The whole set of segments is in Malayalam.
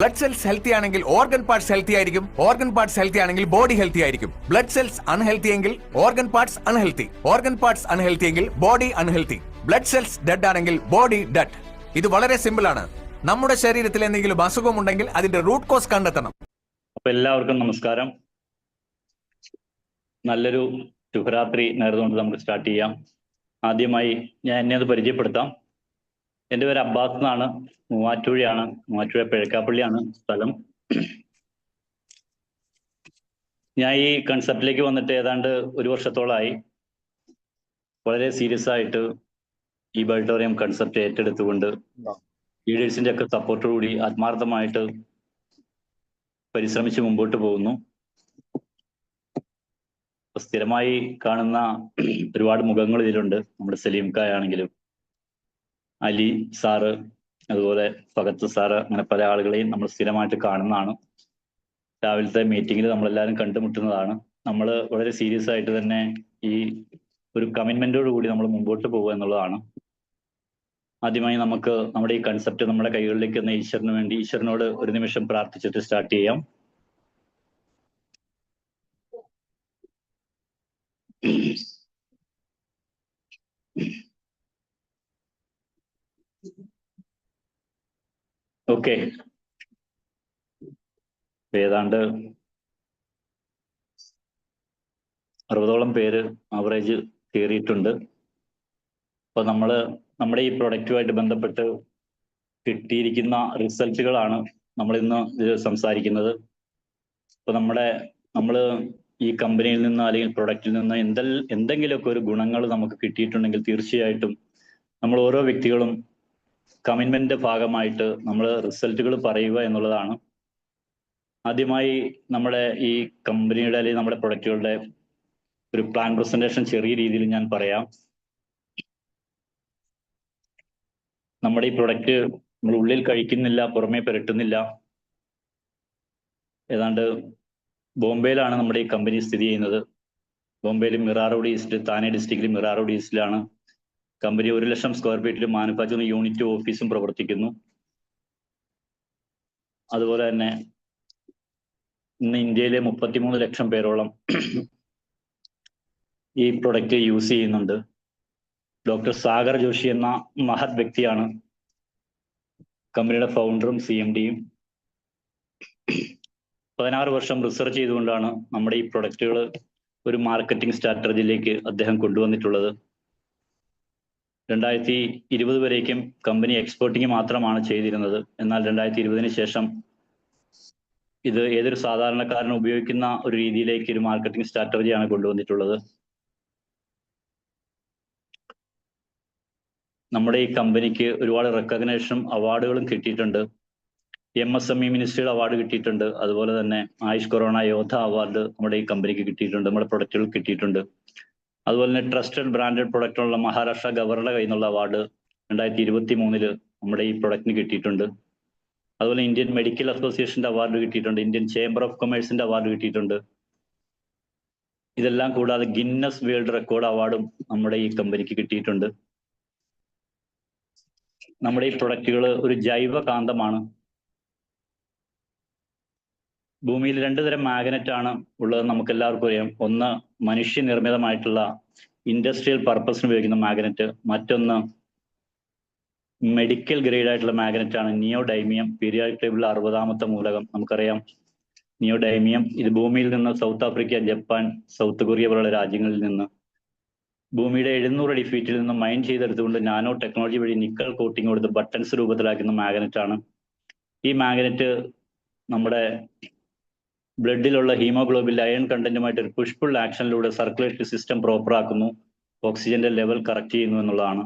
ബ്ലഡ് സെൽസ് ഹെൽത്തി ആണെങ്കിൽ ഓർഗൻ പാർട്സ് ഹെൽത്തി ആയിരിക്കും, ഓർഗൻ പാർട്സ് ഹെൽത്തി ആണെങ്കിൽ ബോഡി ഹെൽത്തി ആയിരിക്കും. ബ്ലഡ് സെൽസ് അൺഹെൽത്തി എങ്കിൽ organ parts unhealthy, organ parts unhealthy എങ്കിൽ body unhealthy. Blood cells dead ആണെങ്കിൽ ബോഡി ഡെഡ്. ഇത് വളരെ സിമ്പിൾ ആണ്. നമ്മുടെ ശരീരത്തിൽ എന്തെങ്കിലും അസുഖമുണ്ടെങ്കിൽ അതിന്റെ റൂട്ട് കോസ് കണ്ടെത്തണം. അപ്പൊ എല്ലാവർക്കും നമസ്കാരം. നല്ലൊരു ശുഭരാത്രി നേർന്നുകൊണ്ട് നമുക്ക് സ്റ്റാർട്ട് ചെയ്യാം. ആദ്യമായി ഞാൻ എന്നെ ഒന്ന് പരിചയപ്പെടുത്താം. എൻ്റെ പേര് അബ്ബാസ് എന്നാണ്. മൂവാറ്റുപുഴയാണ്. മൂവാറ്റുപുഴ പിഴക്കാപ്പള്ളിയാണ് സ്ഥലം. ഞാൻ ഈ കൺസെപ്റ്റിലേക്ക് വന്നിട്ട് ഏതാണ്ട് 1 വർഷത്തോളമായി. വളരെ സീരിയസ് ആയിട്ട് ഈ ബൾട്ടോറിയം കൺസെപ്റ്റ് ഏറ്റെടുത്തുകൊണ്ട് ലീഡേഴ്സിന്റെ ഒക്കെ സപ്പോർട്ടോടുകൂടി ആത്മാർത്ഥമായിട്ട് പരിശ്രമിച്ച് മുമ്പോട്ട് പോകുന്നു. സ്ഥിരമായി കാണുന്ന ഒരുപാട് മുഖങ്ങൾ ഇതിലുണ്ട്. നമ്മുടെ സലീം ഖാൻ ആണെങ്കിലും അലി സാറ്, അതുപോലെ ഫഗത്ത് സാറ്, അങ്ങനെ പല ആളുകളെയും നമ്മൾ സ്ഥിരമായിട്ട് കാണുന്നതാണ്. രാവിലത്തെ മീറ്റിങ്ങിൽ നമ്മളെല്ലാവരും കണ്ടുമുട്ടുന്നതാണ്. നമ്മൾ വളരെ സീരിയസ് ആയിട്ട് തന്നെ ഈ ഒരു കമ്മിറ്റ്മെന്റോട് കൂടി നമ്മൾ മുമ്പോട്ട് പോകുക എന്നുള്ളതാണ്. ആദ്യമായി നമുക്ക് നമ്മുടെ ഈ കൺസെപ്റ്റ് നമ്മുടെ കൈകളിലേക്ക് എന്ന ഈശ്വരന് വേണ്ടി ഈശ്വരനോട് ഒരു നിമിഷം പ്രാർത്ഥിച്ചിട്ട് സ്റ്റാർട്ട് ചെയ്യാം. ഓക്കെ, ഏതാണ്ട് 60ഓളം പേര് ആവറേജ് കയറിയിട്ടുണ്ട്. അപ്പൊ നമ്മുടെ ഈ പ്രൊഡക്റ്റുമായിട്ട് ബന്ധപ്പെട്ട് കിട്ടിയിരിക്കുന്ന റിസൾട്ടുകളാണ് നമ്മൾ ഇന്ന് ഇത് സംസാരിക്കുന്നത്. അപ്പൊ നമ്മൾ ഈ കമ്പനിയിൽ നിന്ന് അല്ലെങ്കിൽ പ്രൊഡക്റ്റിൽ നിന്ന് എന്തെങ്കിലുമൊക്കെ ഒരു ഗുണങ്ങൾ നമുക്ക് കിട്ടിയിട്ടുണ്ടെങ്കിൽ തീർച്ചയായിട്ടും നമ്മൾ ഓരോ വ്യക്തികളും കമ്മിറ്റ്മെന്റിന്റെ ഭാഗമായിട്ട് നമ്മൾ റിസൾട്ടുകൾ പറയുക എന്നുള്ളതാണ്. ആദ്യമായി നമ്മുടെ ഈ കമ്പനിയുടെ അല്ലെങ്കിൽ നമ്മുടെ പ്രൊഡക്റ്റുകളുടെ ഒരു പ്ലാൻ പ്രസന്റേഷൻ ചെറിയ രീതിയിൽ ഞാൻ പറയാം. നമ്മുടെ ഈ പ്രൊഡക്റ്റ് നമ്മൾ ഉള്ളിൽ കഴിക്കുന്നില്ല, പുറമേ പുരട്ടുന്നില്ല. ഏതാണ്ട് ബോംബെയിലാണ് നമ്മുടെ ഈ കമ്പനി സ്ഥിതി ചെയ്യുന്നത്. ബോംബെയിൽ മിറാ റോഡ് ഈസ്റ്റ്, താനെ ഡിസ്ട്രിക്റ്റിൽ മിറാ റോഡ് ഈസ്റ്റിലാണ് കമ്പനി. 1 ലക്ഷം സ്ക്വയർ ഫീറ്റിൽ മാനുഫാക്ചറിംഗ് യൂണിറ്റ് ഓഫീസും പ്രവർത്തിക്കുന്നു. അതുപോലെ തന്നെ ഇന്ന് ഇന്ത്യയിലെ 33 ലക്ഷം പേരോളം ഈ പ്രൊഡക്റ്റ് യൂസ് ചെയ്യുന്നുണ്ട്. ഡോക്ടർ സാഗർ ജോഷി എന്ന മഹത് വ്യക്തിയാണ് കമ്പനിയുടെ ഫൗണ്ടറും CMD-യും. 16 വർഷം റിസർച്ച് ചെയ്തുകൊണ്ടാണ് നമ്മുടെ ഈ പ്രൊഡക്റ്റുകൾ ഒരു മാർക്കറ്റിംഗ് സ്ട്രാറ്റജിയിലേക്ക് അദ്ദേഹം കൊണ്ടുവന്നിട്ടുള്ളത്. 2020 വരേക്കും കമ്പനി എക്സ്പോർട്ടിങ് മാത്രമാണ് ചെയ്തിരുന്നത്. എന്നാൽ 2020 ശേഷം ഇത് ഏതൊരു സാധാരണക്കാരനും ഉപയോഗിക്കുന്ന ഒരു രീതിയിലേക്ക് ഒരു മാർക്കറ്റിംഗ് സ്ട്രാറ്റജിയാണ് കൊണ്ടുവന്നിട്ടുള്ളത്. നമ്മുടെ ഈ കമ്പനിക്ക് ഒരുപാട് റെക്കഗ്നേഷനും അവാർഡുകളും കിട്ടിയിട്ടുണ്ട്. MSME മിനിസ്ട്രിയുടെ അവാർഡ് കിട്ടിയിട്ടുണ്ട്. അതുപോലെ തന്നെ ആയുഷ് കൊറോണ യോദ്ധ അവാർഡ് നമ്മുടെ ഈ കമ്പനിക്ക് കിട്ടിയിട്ടുണ്ട്, നമ്മുടെ പ്രൊഡക്റ്റുകൾ കിട്ടിയിട്ടുണ്ട്. അതുപോലെ തന്നെ ട്രസ്റ്റഡ് ബ്രാൻഡഡ് പ്രൊഡക്റ്റുള്ള മഹാരാഷ്ട്ര ഗവർണറുടെ കയ്യിൽ നിന്നുള്ള അവാർഡ് 2023 നമ്മുടെ ഈ പ്രൊഡക്റ്റിന് കിട്ടിയിട്ടുണ്ട്. അതുപോലെ ഇന്ത്യൻ മെഡിക്കൽ അസോസിയേഷന്റെ അവാർഡ് കിട്ടിയിട്ടുണ്ട്. ഇന്ത്യൻ ചേംബർ ഓഫ് കൊമേഴ്സിന്റെ അവാർഡ് കിട്ടിയിട്ടുണ്ട്. ഇതെല്ലാം കൂടാതെ ഗിന്നസ് വേൾഡ് റെക്കോർഡ് അവാർഡും നമ്മുടെ ഈ കമ്പനിക്ക് കിട്ടിയിട്ടുണ്ട്. നമ്മുടെ ഈ പ്രൊഡക്റ്റുകൾ ഒരു ജൈവ കാന്തമാണ്. ഭൂമിയിൽ 2 തരം മാഗ്നറ്റ് ആണ് ഉള്ളത്, നമുക്ക് എല്ലാവർക്കും അറിയാം. ഒന്ന് മനുഷ്യനിർമ്മിതമായിട്ടുള്ള ഇൻഡസ്ട്രിയൽ പർപ്പസിന് ഉപയോഗിക്കുന്ന മാഗ്നറ്റ്, മറ്റൊന്ന് മെഡിക്കൽ ഗ്രേഡ് ആയിട്ടുള്ള മാഗ്നറ്റ് ആണ് നിയോഡൈമിയം. പീരിയോഡിക് ടേബിളിൽ 60ാമത്തെ മൂലകം നമുക്കറിയാം നിയോഡൈമിയം. ഇത് ഭൂമിയിൽ നിന്ന് South Africa, Japan, South Korea പോലുള്ള രാജ്യങ്ങളിൽ നിന്ന് ഭൂമിയുടെ 700 അടി ഫീറ്റിൽ നിന്ന് മൈൻ ചെയ്തെടുത്തുകൊണ്ട് നാനോ ടെക്നോളജി വഴി നിക്കൽ കോട്ടിങ് കൊടുത്ത് ബട്ടൺസ് രൂപത്തിലാക്കുന്ന മാഗ്നറ്റ് ആണ്. ഈ മാഗ്നറ്റ് നമ്മുടെ ബ്ലഡിലുള്ള ഹീമോഗ്ലോബിൻ അയൺ കണ്ടന്റുമായിട്ട് ഒരു പുഷ് പുൾ ആക്ഷനിലൂടെ സർക്കുലേറ്ററി സിസ്റ്റം പ്രോപ്പർ ആക്കുന്നു, ഓക്സിജന്റെ ലെവൽ കറക്റ്റ് ചെയ്യുന്നു എന്നുള്ളതാണ്.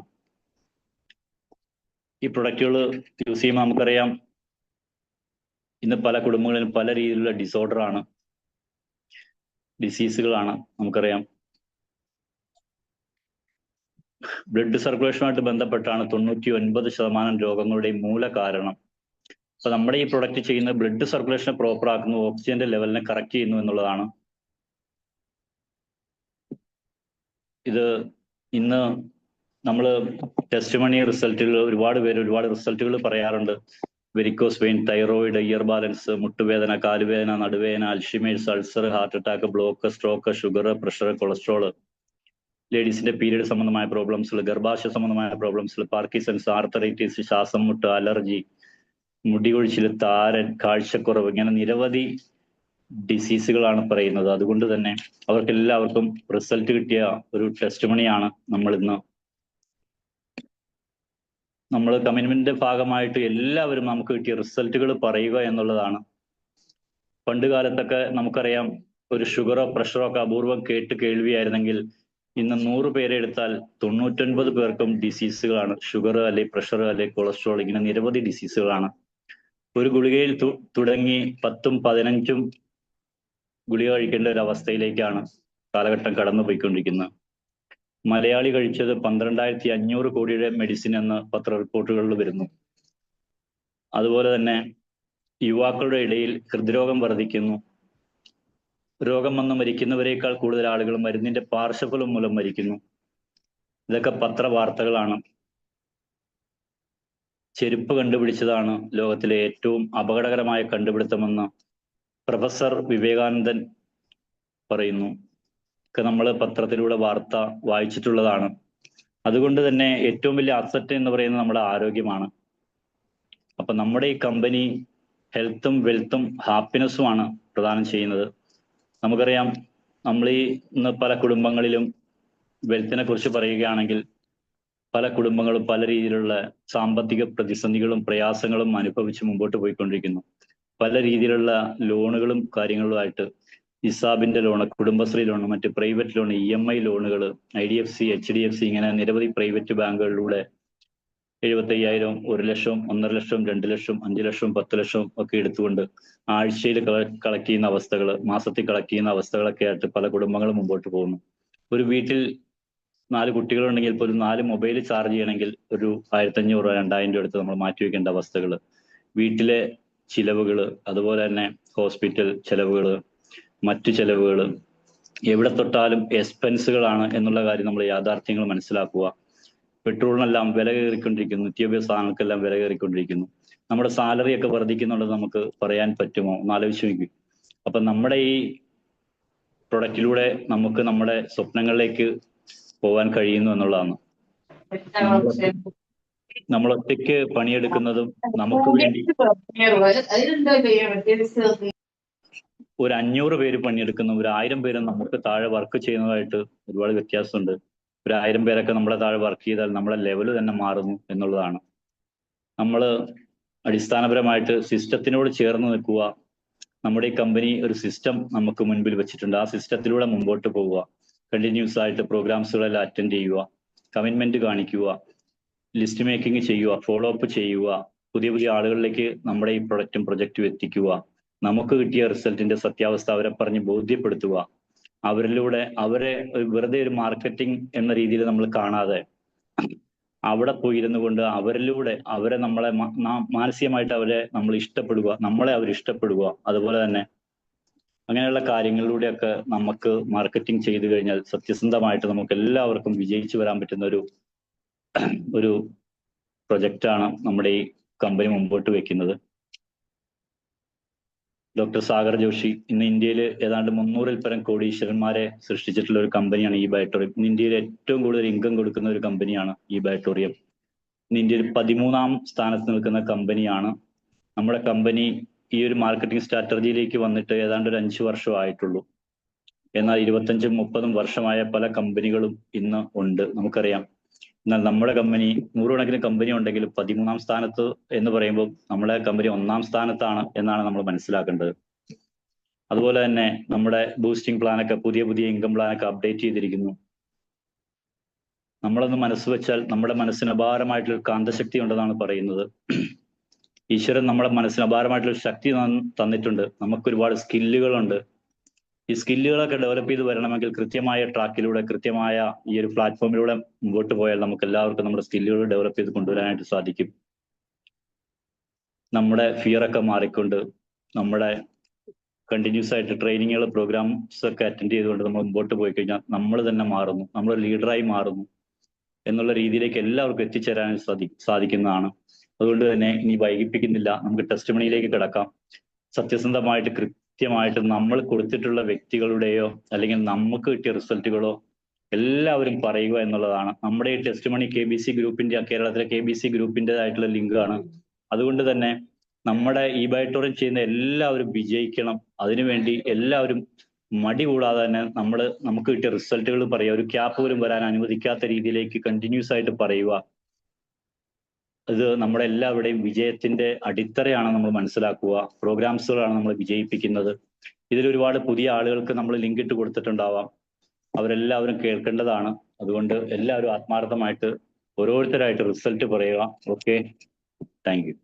ഈ പ്രൊഡക്റ്റുകൾ യൂസ് ചെയ്യുമ്പോൾ നമുക്കറിയാം ഇന്ന് പല കുടുംബങ്ങളിലും പല രീതിയിലുള്ള ഡിസീസുകളാണ് നമുക്കറിയാം. ബ്ലഡ് സർക്കുലേഷനുമായിട്ട് ബന്ധപ്പെട്ടാണ് 99% രോഗങ്ങളുടെയും മൂല കാരണം. അപ്പൊ നമ്മുടെ ഈ പ്രൊഡക്റ്റ് ചെയ്യുന്ന ബ്ലഡ് സർക്കുലേഷനെ പ്രോപ്പർ ആക്കുന്നു, ഓക്സിജന്റെ ലെവലിനെ കറക്റ്റ് ചെയ്യുന്നു എന്നുള്ളതാണ്. ഇത് ഇന്ന് നമ്മൾ ടെസ്റ്റ് മണി റിസൾട്ടുകൾ ഒരുപാട് റിസൾട്ടുകൾ പറയാറുണ്ട്. Varicose vein, thyroid, ear balance, മുട്ടുവേദന, കാലുവേദന, നടുവേദന, Alzheimer's, ulcer, heart attack, block, stroke, sugar, pressure, cholesterol, ലേഡീസിന്റെ പീരീഡ് സംബന്ധമായ പ്രോബ്ലംസുകൾ, ഗർഭാശയ സംബന്ധമായ പ്രോബ്ലംസുകൾ, പാർക്കിസൺസ്, ആർത്തറൈറ്റിസ്, ശ്വാസം മുട്ട്, അലർജി, മുടികൊഴിച്ചിൽ, താരൻ, കാഴ്ചക്കുറവ്, ഇങ്ങനെ നിരവധി ഡിസീസുകളാണ് പറയുന്നത്. അതുകൊണ്ട് തന്നെ അവർക്കെല്ലാവർക്കും റിസൾട്ട് കിട്ടിയ ഒരു ടെസ്റ്റ് മണിയാണ് നമ്മൾ കമ്മിറ്റ്മെന്റിന്റെ ഭാഗമായിട്ട് എല്ലാവരും നമുക്ക് കിട്ടിയ റിസൾട്ടുകൾ പറയുക എന്നുള്ളതാണ്. പണ്ട് കാലത്തൊക്കെ നമുക്കറിയാം, ഒരു ഷുഗറോ പ്രഷറോ ഒക്കെ അപൂർവം കേൾവിയായിരുന്നെങ്കിൽ ഇന്ന് 100 പേരെ എടുത്താൽ 99 പേർക്കും ഡിസീസുകളാണ്. ഷുഗർ അല്ലെ പ്രഷർ അല്ലെ കൊളസ്ട്രോൾ, ഇങ്ങനെ നിരവധി ഡിസീസുകളാണ്. ഒരു ഗുളികയിൽ തുടങ്ങി 10ഉം 15ഉം ഗുളിക കഴിക്കേണ്ട ഒരു അവസ്ഥയിലേക്കാണ് കാലഘട്ടം കടന്നുപോയിക്കൊണ്ടിരിക്കുന്നത്. മലയാളി കഴിച്ചത് 12,500 കോടിയുടെ മെഡിസിൻ എന്ന് പത്ര റിപ്പോർട്ടുകളിൽ വരുന്നു. അതുപോലെ തന്നെ യുവാക്കളുടെ ഇടയിൽ ഹൃദ്രോഗം വർദ്ധിക്കുന്നു. രോഗം വന്ന് മരിക്കുന്നവരെക്കാൾ കൂടുതൽ ആളുകൾ മരുന്നിന്റെ പാർശ്വഫലം മൂലം മരിക്കുന്നു. ഇതൊക്കെ പത്രവാർത്തകളാണ്. ചെരുപ്പ് കണ്ടുപിടിച്ചതാണ് ലോകത്തിലെ ഏറ്റവും അപകടകരമായ കണ്ടുപിടുത്തമെന്ന് പ്രൊഫസർ വിവേകാനന്ദൻ പറയുന്നു. ഒക്കെ നമ്മൾ പത്രത്തിലൂടെ വാർത്ത വായിച്ചിട്ടുള്ളതാണ്. അതുകൊണ്ട് തന്നെ ഏറ്റവും വലിയ അസറ്റ് എന്ന് പറയുന്നത് നമ്മുടെ ആരോഗ്യമാണ്. അപ്പൊ നമ്മുടെ ഈ കമ്പനി ഹെൽത്തും വെൽത്തും ഹാപ്പിനെസ്സുമാണ് പ്രദാനം ചെയ്യുന്നത്. നമുക്കറിയാം, നമ്മൾ ഇന്ന് പല കുടുംബങ്ങളിലും വെൽത്തിനെ കുറിച്ച് പറയുകയാണെങ്കിൽ പല കുടുംബങ്ങളും പല രീതിയിലുള്ള സാമ്പത്തിക പ്രതിസന്ധികളും പ്രയാസങ്ങളും അനുഭവിച്ച് മുമ്പോട്ട് പോയിക്കൊണ്ടിരിക്കുന്നു. പല രീതിയിലുള്ള ലോണുകളും കാര്യങ്ങളുമായിട്ട് ഇസാബിന്റെ ലോണ്, കുടുംബശ്രീ ലോണ്, മറ്റ് പ്രൈവറ്റ് ലോൺ, EMI ലോണുകൾ, IDFC, HDFC, ഇങ്ങനെ നിരവധി പ്രൈവറ്റ് ബാങ്കുകളിലൂടെ 75,000, 1 ലക്ഷം, 1.5 ലക്ഷം, 2 ലക്ഷം, 5 ലക്ഷം, 10 ലക്ഷം ഒക്കെ എടുത്തുകൊണ്ട് ആഴ്ചയിൽ കളക്ട് ചെയ്യുന്ന അവസ്ഥകൾ, മാസത്തിൽ കളക്ട് ചെയ്യുന്ന അവസ്ഥകളൊക്കെ ആയിട്ട് പല കുടുംബങ്ങളും മുമ്പോട്ട് പോകുന്നു. ഒരു വീട്ടിൽ 4 കുട്ടികളുണ്ടെങ്കിൽ പോലും 4 മൊബൈൽ ചാർജ് ചെയ്യണമെങ്കിൽ ഒരു 1,500 രൂപ 2,000 രൂപ എടുത്ത് നമ്മൾ മാറ്റിവെക്കേണ്ട അവസ്ഥകൾ, വീട്ടിലെ ചിലവുകൾ, അതുപോലെ തന്നെ ഹോസ്പിറ്റൽ ചെലവുകൾ, മറ്റു ചെലവുകൾ, എവിടെ തൊട്ടാലും എക്സ്പെൻസുകളാണ് എന്നുള്ള കാര്യം നമ്മൾ യാഥാർത്ഥ്യങ്ങൾ മനസ്സിലാക്കുക. പെട്രോളിനെല്ലാം വില കയറിക്കൊണ്ടിരിക്കുന്നു, നിത്യോപയോഗ സാധനങ്ങൾക്കെല്ലാം വില കയറിക്കൊണ്ടിരിക്കുന്നു. നമ്മുടെ സാലറി ഒക്കെ വർദ്ധിക്കുന്നുള്ളത് നമുക്ക് പറയാൻ പറ്റുമോ? ഒന്ന് ആലോചിച്ച് നോക്കി. അപ്പൊ നമ്മുടെ ഈ പ്രൊഡക്റ്റിലൂടെ നമുക്ക് നമ്മുടെ സ്വപ്നങ്ങളിലേക്ക് പോകാൻ കഴിയുന്നു എന്നുള്ളതാണ്. നമ്മൾ ഒറ്റയ്ക്ക് പണിയെടുക്കുന്നതും നമുക്ക് വേണ്ടി ഒരു 500 പേര് പണിയെടുക്കുന്ന 1,000 പേര് നമുക്ക് താഴെ വർക്ക് ചെയ്യുന്നതായിട്ട് ഒരുപാട് വ്യത്യാസമുണ്ട്. 1,000 പേരൊക്കെ നമ്മളെ താഴെ വർക്ക് ചെയ്താൽ നമ്മളെ ലെവല് തന്നെ മാറുന്നു എന്നുള്ളതാണ്. നമ്മൾ അടിസ്ഥാനപരമായിട്ട് സിസ്റ്റത്തിനോട് ചേർന്ന് നിൽക്കുക. നമ്മുടെ ഈ കമ്പനി ഒരു സിസ്റ്റം നമുക്ക് മുൻപിൽ വെച്ചിട്ടുണ്ട്. ആ സിസ്റ്റത്തിലൂടെ മുമ്പോട്ട് പോവുക. കണ്ടിന്യൂസ് ആയിട്ട് പ്രോഗ്രാംസുകളെല്ലാം അറ്റൻഡ് ചെയ്യുക, കമ്മിറ്റ്മെന്റ് കാണിക്കുക, ലിസ്റ്റ് മേക്കിംഗ് ചെയ്യുക, ഫോളോ അപ്പ് ചെയ്യുക, പുതിയ പുതിയ ആളുകളിലേക്ക് നമ്മുടെ ഈ പ്രൊഡക്റ്റും പ്രൊജക്റ്റും എത്തിക്കുക. നമുക്ക് കിട്ടിയ റിസൾട്ടിന്റെ സത്യാവസ്ഥ അവരെ പറഞ്ഞ് ബോധ്യപ്പെടുത്തുക. അവരെ വെറുതെ ഒരു മാർക്കറ്റിംഗ് എന്ന രീതിയിൽ നമ്മൾ കാണാതെ അവിടെ പോയിരുന്നു കൊണ്ട് അവരെ നമ്മളെ മാനസികമായിട്ട് നമ്മൾ ഇഷ്ടപ്പെടുക, നമ്മളെ അവർ ഇഷ്ടപ്പെടുക. അതുപോലെ തന്നെ അങ്ങനെയുള്ള കാര്യങ്ങളിലൂടെയൊക്കെ നമുക്ക് മാർക്കറ്റിംഗ് ചെയ്തു കഴിഞ്ഞാൽ സത്യസന്ധമായിട്ട് നമുക്ക് എല്ലാവർക്കും വിജയിച്ചു വരാൻ പറ്റുന്ന ഒരു പ്രൊജക്റ്റാണ് നമ്മുടെ ഈ കമ്പനി മുമ്പോട്ട് വെക്കുന്നത്. ഡോക്ടർ സാഗർ ജോഷി ഇന്ന് ഇന്ത്യയിൽ ഏതാണ്ട് 300-ൽ പരം കോടീശ്വരന്മാരെ സൃഷ്ടിച്ചിട്ടുള്ള ഒരു കമ്പനിയാണ് ഈ ബയോട്ടോറിയം. ഇന്ന് ഇന്ത്യയിൽ ഏറ്റവും കൂടുതൽ ഇൻകം കൊടുക്കുന്ന ഒരു കമ്പനിയാണ് ഈ ബയോട്ടോറിയം. ഇന്ന് ഇന്ത്യയിൽ 13ാം സ്ഥാനത്ത് നിൽക്കുന്ന കമ്പനിയാണ്. നമ്മുടെ കമ്പനി ഈ ഒരു മാർക്കറ്റിംഗ് സ്ട്രാറ്റജിയിലേക്ക് വന്നിട്ട് ഏതാണ്ട് ഒരു 5 വർഷം ആയിട്ടുള്ളൂ. എന്നാൽ 25-30 വർഷമായ പല കമ്പനികളും ഇന്ന് ഉണ്ട്, നമുക്കറിയാം. എന്നാൽ നമ്മുടെ കമ്പനി 100 കണക്കിന് കമ്പനി ഉണ്ടെങ്കിലും 13ാം സ്ഥാനത്ത് എന്ന് പറയുമ്പോൾ നമ്മളെ കമ്പനി 1ാം സ്ഥാനത്താണ് എന്നാണ് നമ്മൾ മനസ്സിലാക്കേണ്ടത്. അതുപോലെ തന്നെ നമ്മുടെ ബൂസ്റ്റിംഗ് പ്ലാനൊക്കെ, പുതിയ ഇൻകം പ്ലാനൊക്കെ അപ്ഡേറ്റ് ചെയ്തിരിക്കുന്നു. നമ്മളൊന്ന് മനസ്സ് വെച്ചാൽ നമ്മുടെ മനസ്സിന് അപാരമായിട്ടുള്ള കാന്തശക്തി ഉണ്ടെന്നാണ് പറയുന്നത്. ഈശ്വരൻ നമ്മുടെ മനസ്സിന് അപാരമായിട്ടുള്ള ശക്തി തന്നിട്ടുണ്ട്. നമുക്ക് ഒരുപാട് സ്കില്ലുകളുണ്ട്. ഈ സ്കില്ലുകളൊക്കെ ഡെവലപ്പ് ചെയ്ത് വരണമെങ്കിൽ കൃത്യമായ ട്രാക്കിലൂടെ, കൃത്യമായ ഈ ഒരു പ്ലാറ്റ്ഫോമിലൂടെ മുമ്പോട്ട് പോയാൽ നമുക്ക് എല്ലാവർക്കും നമ്മുടെ സ്കില്ലുകൾ ഡെവലപ്പ് ചെയ്ത് കൊണ്ടുവരാനായിട്ട് സാധിക്കും. നമ്മുടെ ഫിയറൊക്കെ മാറിക്കൊണ്ട് നമ്മുടെ കണ്ടിന്യൂസ് ആയിട്ട് ട്രെയിനിങ്ങുകൾ, പ്രോഗ്രാംസ് ഒക്കെ അറ്റൻഡ് ചെയ്തുകൊണ്ട് നമ്മൾ മുമ്പോട്ട് പോയി കഴിഞ്ഞാൽ നമ്മൾ തന്നെ മാറുന്നു, നമ്മൾ ലീഡറായി മാറുന്നു എന്നുള്ള രീതിയിലേക്ക് എല്ലാവർക്കും എത്തിച്ചേരാൻ സാധിക്കുന്നതാണ്. അതുകൊണ്ട് തന്നെ ഇനി വൈകിപ്പിക്കുന്നില്ല, നമുക്ക് ടെസ്റ്റ് മണിയിലേക്ക് കിടക്കാം. സത്യസന്ധമായിട്ട് കൃത്യമായിട്ട് നമ്മൾ കൊടുത്തിട്ടുള്ള വ്യക്തികളുടെയോ അല്ലെങ്കിൽ നമുക്ക് കിട്ടിയ റിസൾട്ടുകളോ എല്ലാവരും പറയുക എന്നുള്ളതാണ്. നമ്മുടെ ഈ ടെസ്റ്റ് മണി KBC ഗ്രൂപ്പിന്റെ, കേരളത്തിലെ KBC ഗ്രൂപ്പിൻ്റെതായിട്ടുള്ള ലിങ്കാണ്. അതുകൊണ്ട് തന്നെ നമ്മുടെ ഈ ബയോടോറിയം ചെയ്യുന്ന എല്ലാവരും വിജയിക്കണം. അതിനുവേണ്ടി എല്ലാവരും മടി കൂടാതെ തന്നെ നമുക്ക് കിട്ടിയ റിസൾട്ടുകൾ പറയുക. ഒരു ക്യാപ്പ് പോലും വരാൻ അനുവദിക്കാത്ത രീതിയിലേക്ക് കണ്ടിന്യൂസ് ആയിട്ട് പറയുക. ഇത് നമ്മുടെ എല്ലാവരുടെയും വിജയത്തിന്റെ അടിത്തറയാണ് നമ്മൾ മനസ്സിലാക്കുക. പ്രോഗ്രാംസുകളാണ് നമ്മൾ വിജയിപ്പിക്കുന്നത്. ഇതിൽ ഒരുപാട് പുതിയ ആളുകൾക്ക് നമ്മൾ ലിങ്ക് ഇട്ട് കൊടുത്തിട്ടുണ്ടാവാം. അവരെല്ലാവരും കേൾക്കേണ്ടതാണ്. അതുകൊണ്ട് എല്ലാവരും ആത്മാർത്ഥമായിട്ട് ഓരോരുത്തരായിട്ട് റിസൾട്ട് പറയുക. Okay, thank you.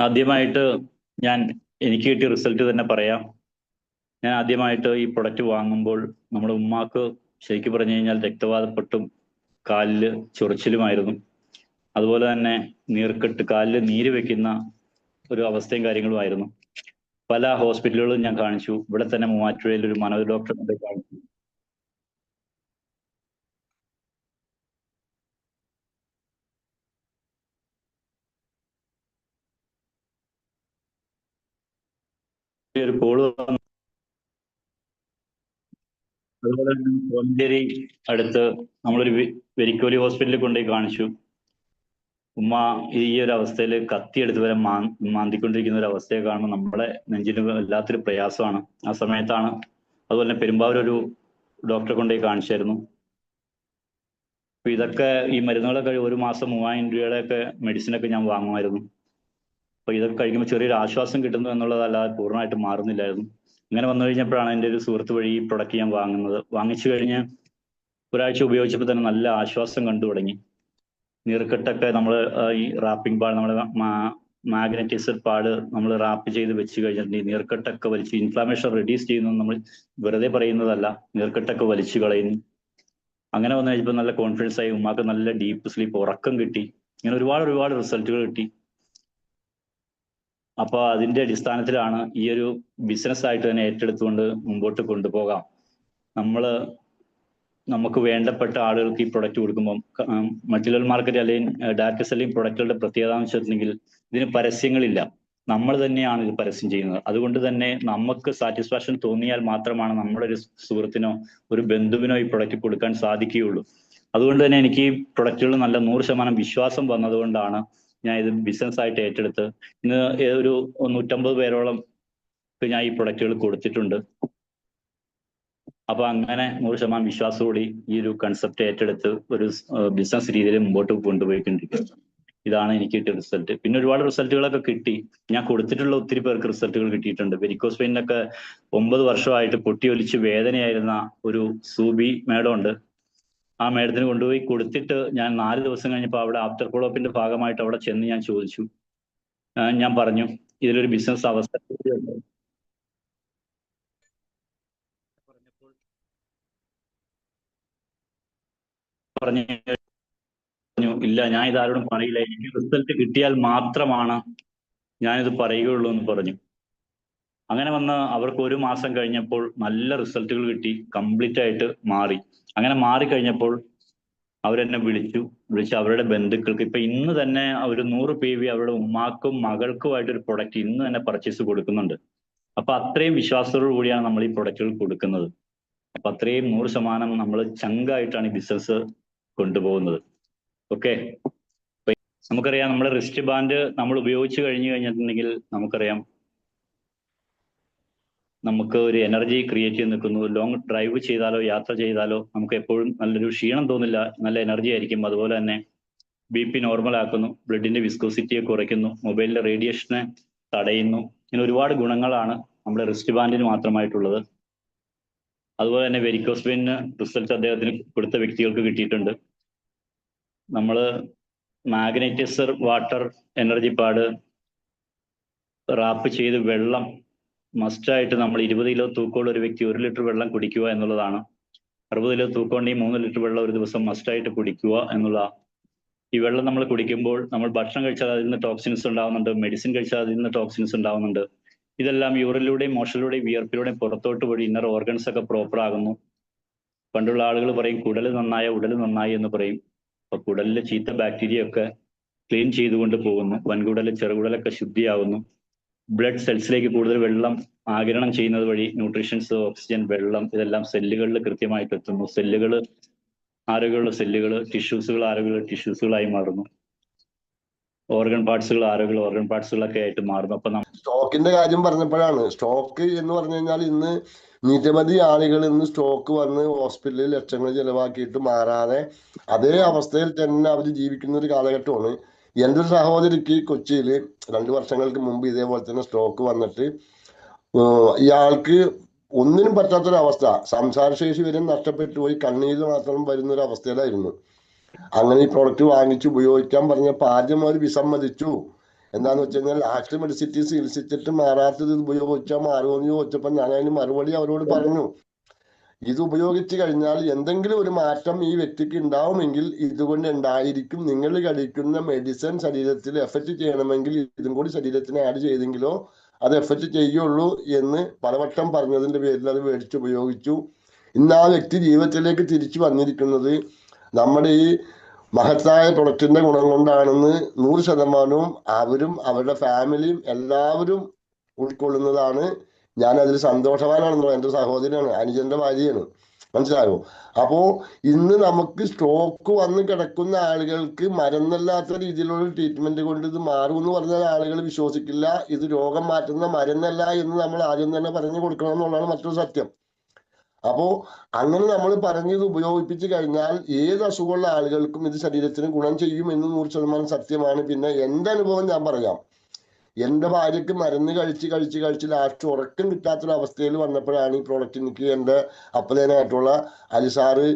ആദ്യമായിട്ട് എനിക്ക് കിട്ടിയ റിസൾട്ട് തന്നെ പറയാം. ഞാൻ ആദ്യമായിട്ട് ഈ പ്രൊഡക്റ്റ് വാങ്ങുമ്പോൾ നമ്മുടെ ഉമ്മാക്ക് ശരിക്കും പറഞ്ഞു കഴിഞ്ഞാൽ രക്തവാതപ്പെട്ടും കാലില് ചൊറിച്ചിലുമായിരുന്നു. അതുപോലെ തന്നെ നീർക്കെട്ട്, കാലില് നീര് വെക്കുന്ന ഒരു അവസ്ഥയും കാര്യങ്ങളുമായിരുന്നു. പല ഹോസ്പിറ്റലുകളും ഞാൻ കാണിച്ചു. ഇവിടെ തന്നെ മൂവാറ്റുപുഴയിൽ ഒരു മനോജ് ഡോക്ടറെ കാണിച്ചു. ഒരു കോള്, അതുപോലെ തന്നെ കോലഞ്ചേരി അടുത്ത് നമ്മളൊരു വെരിക്കോലി ഹോസ്പിറ്റലിൽ കൊണ്ടുപോയി കാണിച്ചു. ഉമ്മ ഈ ഒരു അവസ്ഥയിൽ കത്തിയെടുത്ത് വരെ മാന്തിക്കൊണ്ടിരിക്കുന്ന ഒരു അവസ്ഥയെ കാണുമ്പോൾ നമ്മുടെ നെഞ്ചിന് വല്ലാത്തൊരു പ്രയാസമാണ്. ആ സമയത്താണ് അതുപോലെ തന്നെ പെരുമ്പാവൂർ ഒരു ഡോക്ടറെ കൊണ്ടുപോയി കാണിച്ചായിരുന്നു. അപ്പൊ ഇതൊക്കെ ഈ മരുന്നുകളൊക്കെ ഒരു മാസം 3000 രൂപയുടെയൊക്കെ മെഡിസിനൊക്കെ ഞാൻ വാങ്ങുമായിരുന്നു. അപ്പൊ ഇതൊക്കെ കഴിക്കുമ്പോൾ ചെറിയൊരു ആശ്വാസം കിട്ടുന്നു എന്നുള്ളതല്ലാതെ പൂർണ്ണമായിട്ട് മാറുന്നില്ലായിരുന്നു. ഇങ്ങനെ വന്നു കഴിഞ്ഞപ്പോഴാണ് എൻ്റെ ഒരു സുഹൃത്ത് വഴി ഈ പ്രൊഡക്റ്റ് ഞാൻ വാങ്ങുന്നത്. വാങ്ങിച്ചു കഴിഞ്ഞ് ഒരാഴ്ച ഉപയോഗിച്ചപ്പോൾ തന്നെ നല്ല ആശ്വാസം കണ്ടു തുടങ്ങി. നീർക്കെട്ടൊക്കെ നമ്മൾ ഈ റാപ്പിംഗ് പാഡ്, നമ്മുടെ മാഗ്നറ്റൈസർ പാഡ് നമ്മൾ റാപ്പ് ചെയ്ത് വെച്ച് കഴിഞ്ഞിട്ടുണ്ടെങ്കിൽ നീർക്കെട്ടൊക്കെ വലിച്ച് ഇൻഫ്ലാമേഷൻ റിഡ്യൂസ് ചെയ്യുന്നത് നമ്മൾ വെറുതെ പറയുന്നതല്ല, നീർക്കെട്ടൊക്കെ വലിച്ചു കളയുന്നു. അങ്ങനെ വന്നു കഴിഞ്ഞപ്പോൾ നല്ല കോൺഫിഡൻസ് ആയി. ഉമ്മാക്ക് നല്ല ഡീപ്പ് സ്ലീപ്പ്, ഉറക്കം കിട്ടി. ഇങ്ങനെ ഒരുപാട് റിസൾട്ടുകൾ കിട്ടി. അപ്പൊ അതിന്റെ അടിസ്ഥാനത്തിലാണ് ഈ ഒരു ബിസിനസ് ആയിട്ട് തന്നെ ഏറ്റെടുത്തുകൊണ്ട് മുമ്പോട്ട് കൊണ്ടുപോകാം. നമുക്ക് വേണ്ടപ്പെട്ട ആളുകൾക്ക് ഈ പ്രൊഡക്റ്റ് കൊടുക്കുമ്പോൾ മൾട്ടി ലെവൽ മാർക്കറ്റ് അല്ലെങ്കിൽ ഡയറക്റ്റ് സെല്ലിംഗ് പ്രൊഡക്റ്റുകളുടെ പ്രത്യേകത എന്ന് വെച്ചിട്ടുണ്ടെങ്കിൽ ഇതിന് പരസ്യങ്ങളില്ല. നമ്മൾ തന്നെയാണ് ഇത് പരസ്യം ചെയ്യുന്നത്. അതുകൊണ്ട് തന്നെ നമുക്ക് സാറ്റിസ്ഫാക്ഷൻ തോന്നിയാൽ മാത്രമാണ് നമ്മുടെ ഒരു സുഹൃത്തിനോ ഒരു ബന്ധുവിനോ ഈ പ്രൊഡക്റ്റ് കൊടുക്കാൻ സാധിക്കുകയുള്ളൂ. അതുകൊണ്ട് തന്നെ എനിക്ക് ഈ പ്രൊഡക്റ്റുകൾ നല്ല 100% വിശ്വാസം വന്നതുകൊണ്ടാണ് ഞാൻ ഇത് ബിസിനസ് ആയിട്ട് ഏറ്റെടുത്ത് ഇന്ന് ഒരു 150 പേരോളം ഞാൻ ഈ പ്രൊഡക്റ്റുകൾ കൊടുത്തിട്ടുണ്ട്. അപ്പൊ അങ്ങനെ 100% വിശ്വാസത്തോടെ ഈ ഒരു കൺസെപ്റ്റ് ഏറ്റെടുത്ത് ഒരു ബിസിനസ് രീതിയിൽ മുമ്പോട്ട് കൊണ്ടുപോയിക്കൊണ്ടിരിക്കുന്നത്. ഇതാണ് എനിക്ക് കിട്ടിയ റിസൾട്ട്. പിന്നെ ഒരുപാട് റിസൾട്ടുകളൊക്കെ കിട്ടി. ഞാൻ കൊടുത്തിട്ടുള്ള ഒത്തിരി പേർക്ക് റിസൾട്ടുകൾ കിട്ടിയിട്ടുണ്ട്. വെരിക്കോസ് വെയിനൊക്കെ 9 വർഷമായിട്ട് പൊട്ടിയൊലിച്ച് വേദനയായിരുന്ന ഒരു സൂബി മേഡം ഉണ്ട്. ആ മേഡത്തിന് കൊണ്ടുപോയി കൊടുത്തിട്ട് ഞാൻ 4 ദിവസം കഴിഞ്ഞപ്പോൾ അവിടെ ആഫ്റ്റർ ഫോളോ അപ്പിന്റെ ഭാഗമായിട്ട് അവിടെ ചെന്ന് ഞാൻ ചോദിച്ചു. ഞാൻ പറഞ്ഞു ഇതിലൊരു ബിസിനസ് അവസ്ഥ പറഞ്ഞു. ഇല്ല, ഞാൻ ഇതാരോടും പറയില്ല, എനിക്ക് റിസൾട്ട് കിട്ടിയാൽ മാത്രമാണ് ഞാനിത് പറയുകയുള്ളൂ എന്ന് പറഞ്ഞു. അങ്ങനെ വന്ന് അവർക്ക് 1 മാസം കഴിഞ്ഞപ്പോൾ നല്ല റിസൾട്ടുകൾ കിട്ടി, കംപ്ലീറ്റ് ആയിട്ട് മാറി. അങ്ങനെ മാറിക്കഴിഞ്ഞപ്പോൾ അവരെന്നെ വിളിച്ച് അവരുടെ ബന്ധുക്കൾക്ക് ഇപ്പൊ ഇന്ന് തന്നെ ഒരു 100 PV അവരുടെ ഉമ്മാക്കും മകൾക്കുമായിട്ട് ഒരു പ്രൊഡക്റ്റ് ഇന്ന് തന്നെ പർച്ചേസ് കൊടുക്കുന്നുണ്ട്. അപ്പൊ അത്രയും വിശ്വാസത്തോടു കൂടിയാണ് നമ്മൾ ഈ പ്രൊഡക്റ്റുകൾ കൊടുക്കുന്നത്. അപ്പൊ അത്രയും 100% നമ്മൾ ചങ്കായിട്ടാണ് ഈ ബിസിനസ് കൊണ്ടുപോകുന്നത്. ഓക്കെ, നമുക്കറിയാം നമ്മുടെ റിസ്റ്റ് ബാൻഡ് നമ്മൾ ഉപയോഗിച്ച് കഴിഞ്ഞിട്ടുണ്ടെങ്കിൽ നമുക്കറിയാം നമുക്ക് ഒരു എനർജി ക്രിയേറ്റ് ചെയ്ത് നിൽക്കുന്നു. ലോങ് ഡ്രൈവ് ചെയ്താലോ യാത്ര ചെയ്താലോ നമുക്ക് എപ്പോഴും നല്ലൊരു ക്ഷീണം തോന്നില്ല, നല്ല എനർജി ആയിരിക്കും. അതുപോലെ തന്നെ BP നോർമൽ ആക്കുന്നു, ബ്ലഡിന്റെ വിസ്കോസിറ്റിയെ കുറയ്ക്കുന്നു, മൊബൈലിന്റെ റേഡിയേഷനെ തടയുന്നു. ഇങ്ങനെ ഒരുപാട് ഗുണങ്ങളാണ് നമ്മുടെ റിസ്റ്റ് ബാൻഡിന് മാത്രമായിട്ടുള്ളത്. അതുപോലെ തന്നെ വെരിക്കോസ് വെയിന് റിസൾട്ട് അദ്ദേഹത്തിന് കൊടുത്ത വ്യക്തികൾക്ക് കിട്ടിയിട്ടുണ്ട്. നമ്മൾ മാഗ്നറ്റൈസർ വാട്ടർ എനർജി പാഡ് റാപ്പ് ചെയ്ത് വെള്ളം മസ്റ്റായിട്ട് നമ്മൾ 20 കിലോ തൂക്കമുള്ള ഒരു വ്യക്തി 1 ലിറ്റർ വെള്ളം കുടിക്കുക എന്നുള്ളതാണ്. 60 കിലോ തൂക്കമുണ്ടെങ്കിൽ 3 ലിറ്റർ വെള്ളം ഒരു ദിവസം മസ്റ്റായിട്ട് കുടിക്കുക എന്നുള്ള. ഈ വെള്ളം നമ്മൾ കുടിക്കുമ്പോൾ നമ്മൾ ഭക്ഷണം കഴിച്ചാൽ അതിൽ നിന്ന് ടോക്സിൻസ് ഉണ്ടാവുന്നുണ്ട്, മെഡിസിൻ കഴിച്ചാൽ അതിൽ നിന്ന് ടോക്സിൻസ് ഉണ്ടാവുന്നുണ്ട്. ഇതെല്ലാം യൂറിനിലൂടെയും മോഷനിലൂടെയും വിയർപ്പിലൂടെയും പുറത്തോട്ട് വഴി ഇന്നർ ഓർഗൻസ് ഒക്കെ പ്രോപ്പർ ആകുന്നു. പണ്ടുള്ള ആളുകൾ പറയും കുടൽ നന്നായ ഉടൽ നന്നായി എന്ന് പറയും. അപ്പൊ കുടലിലെ ചീത്ത ബാക്ടീരിയ ഒക്കെ ക്ലീൻ ചെയ്തുകൊണ്ട് പോകുന്നു. വൻകുടല് ചെറുകുടലൊക്കെ ശുദ്ധിയാവുന്നു. ബ്ലഡ് സെൽസിലേക്ക് കൂടുതൽ വെള്ളം ആഗിരണം ചെയ്യുന്നത് വഴി ന്യൂട്രീഷൻസ്, ഓക്സിജൻ, വെള്ളം ഇതെല്ലാം സെല്ലുകളിൽ കൃത്യമായിട്ട് എത്തുന്നു. സെല്ലുകൾ ആരോഗ്യമുള്ള സെല്ലുകൾ, ടിഷ്യൂസുകൾ ആരോഗ്യമുള്ള ടിഷ്യൂസുകളായി മാറുന്നു. ഓർഗൻ പാർട്സുകൾ ആരോഗ്യമുള്ള ഓർഗൻ പാർട്സുകളൊക്കെ ആയിട്ട് മാറുന്നു. അപ്പൊ സ്റ്റോക്കിന്റെ കാര്യം പറഞ്ഞപ്പോഴാണ്, സ്റ്റോക്ക് എന്ന് പറഞ്ഞു കഴിഞ്ഞാൽ ഇന്ന് നിരവധി ആളുകൾ ഇന്ന് സ്റ്റോക്ക് വന്ന് ഹോസ്പിറ്റലിൽ ലക്ഷങ്ങൾ ചെലവാക്കിയിട്ട് മാറാതെ അതേ അവസ്ഥയിൽ തന്നെ അവർ ജീവിക്കുന്ന ഒരു കാലഘട്ടമാണ്. എൻ്റെ ഒരു സഹോദരിക്ക് കൊച്ചിയിൽ 2 വർഷങ്ങൾക്ക് മുമ്പ് ഇതേപോലെ തന്നെ സ്റ്റോക്ക് വന്നിട്ട് ഇയാൾക്ക് ഒന്നിനും പറ്റാത്തൊരവസ്ഥ, സംസാരശേഷി വരെ നഷ്ടപ്പെട്ടു പോയി, കണ്ണീര് മാത്രം വരുന്ന ഒരു അവസ്ഥയിലായിരുന്നു. അങ്ങനെ ഈ പ്രോഡക്റ്റ് വാങ്ങിച്ച് ഉപയോഗിക്കാൻ പറഞ്ഞപ്പോൾ ആദ്യം അവർ വിസമ്മതിച്ചു. എന്താന്ന് വെച്ച് കഴിഞ്ഞാൽ ആക്ച്വൽ മെഡിസിറ്റി ചികിത്സിച്ചിട്ട് മാറാത്തത് ഇത് ഉപയോഗിച്ചാൽ മാറുമെന്ന് ചോദിച്ചപ്പോൾ ഞാൻ അതിന് മറുപടി അവരോട് പറഞ്ഞു, ഇത് ഉപയോഗിച്ച് കഴിഞ്ഞാൽ എന്തെങ്കിലും ഒരു മാറ്റം ഈ വ്യക്തിക്ക് ഉണ്ടാവുമെങ്കിൽ ഇതുകൊണ്ട് ഉണ്ടായിരിക്കും. നിങ്ങൾ കഴിക്കുന്ന മെഡിസിൻ ശരീരത്തിൽ എഫക്റ്റ് ചെയ്യണമെങ്കിൽ ഇതും കൂടി ശരീരത്തിന് ആഡ് ചെയ്തെങ്കിലോ അത് എഫക്റ്റ് ചെയ്യുള്ളൂ എന്ന് പലവട്ടം പറഞ്ഞതിന്റെ പേരിൽ അത് മേടിച്ച് ഉപയോഗിച്ചു. ഇന്ന് ആ വ്യക്തി ജീവിതത്തിലേക്ക് തിരിച്ചു വന്നിരിക്കുന്നത് നമ്മുടെ ഈ മഹത്തായ പ്രൊഡക്റ്റിന്റെ ഗുണം കൊണ്ടാണെന്ന് 100% അവരും അവരുടെ ഫാമിലിയും എല്ലാവരും ഉൾക്കൊള്ളുന്നതാണ്. ഞാൻ അതിൽ സന്തോഷവാനാണെന്നോ. എൻ്റെ സഹോദരിയാണ്, അനുജന്റെ ഭാര്യയാണ്, മനസ്സിലായോ? അപ്പോ ഇന്ന് നമുക്ക് സ്റ്റോക്ക് വന്ന് കിടക്കുന്ന ആളുകൾക്ക് മരുന്നല്ലാത്ത രീതിയിലുള്ള ട്രീറ്റ്മെന്റ് കൊണ്ട് ഇത് മാറും എന്ന് പറഞ്ഞാൽ ആളുകൾ വിശ്വസിക്കില്ല. ഇത് രോഗം മാറ്റുന്ന മരുന്നല്ല എന്ന് നമ്മൾ ആദ്യം തന്നെ പറഞ്ഞു കൊടുക്കണം എന്നുള്ളതാണ് മറ്റൊരു സത്യം. അപ്പോ അങ്ങനെ നമ്മൾ പറഞ്ഞത് ഉപയോഗിപ്പിച്ച് കഴിഞ്ഞാൽ ഏത് അസുഖമുള്ള ആളുകൾക്കും ഇത് ശരീരത്തിന് ഗുണം ചെയ്യും എന്ന് 100% സത്യമാണ്. പിന്നെ എൻ്റെ അനുഭവം ഞാൻ പറയാം. എൻ്റെ ഭാര്യക്ക് മരുന്ന് കഴിച്ച് ലാസ്റ്റ് ഉറക്കം കിട്ടാത്തൊരവസ്ഥയിൽ വന്നപ്പോഴാണ് ഈ പ്രോഡക്റ്റ് എനിക്ക് എൻ്റെ അപ്പലേനായിട്ടുള്ള അലിസാറ്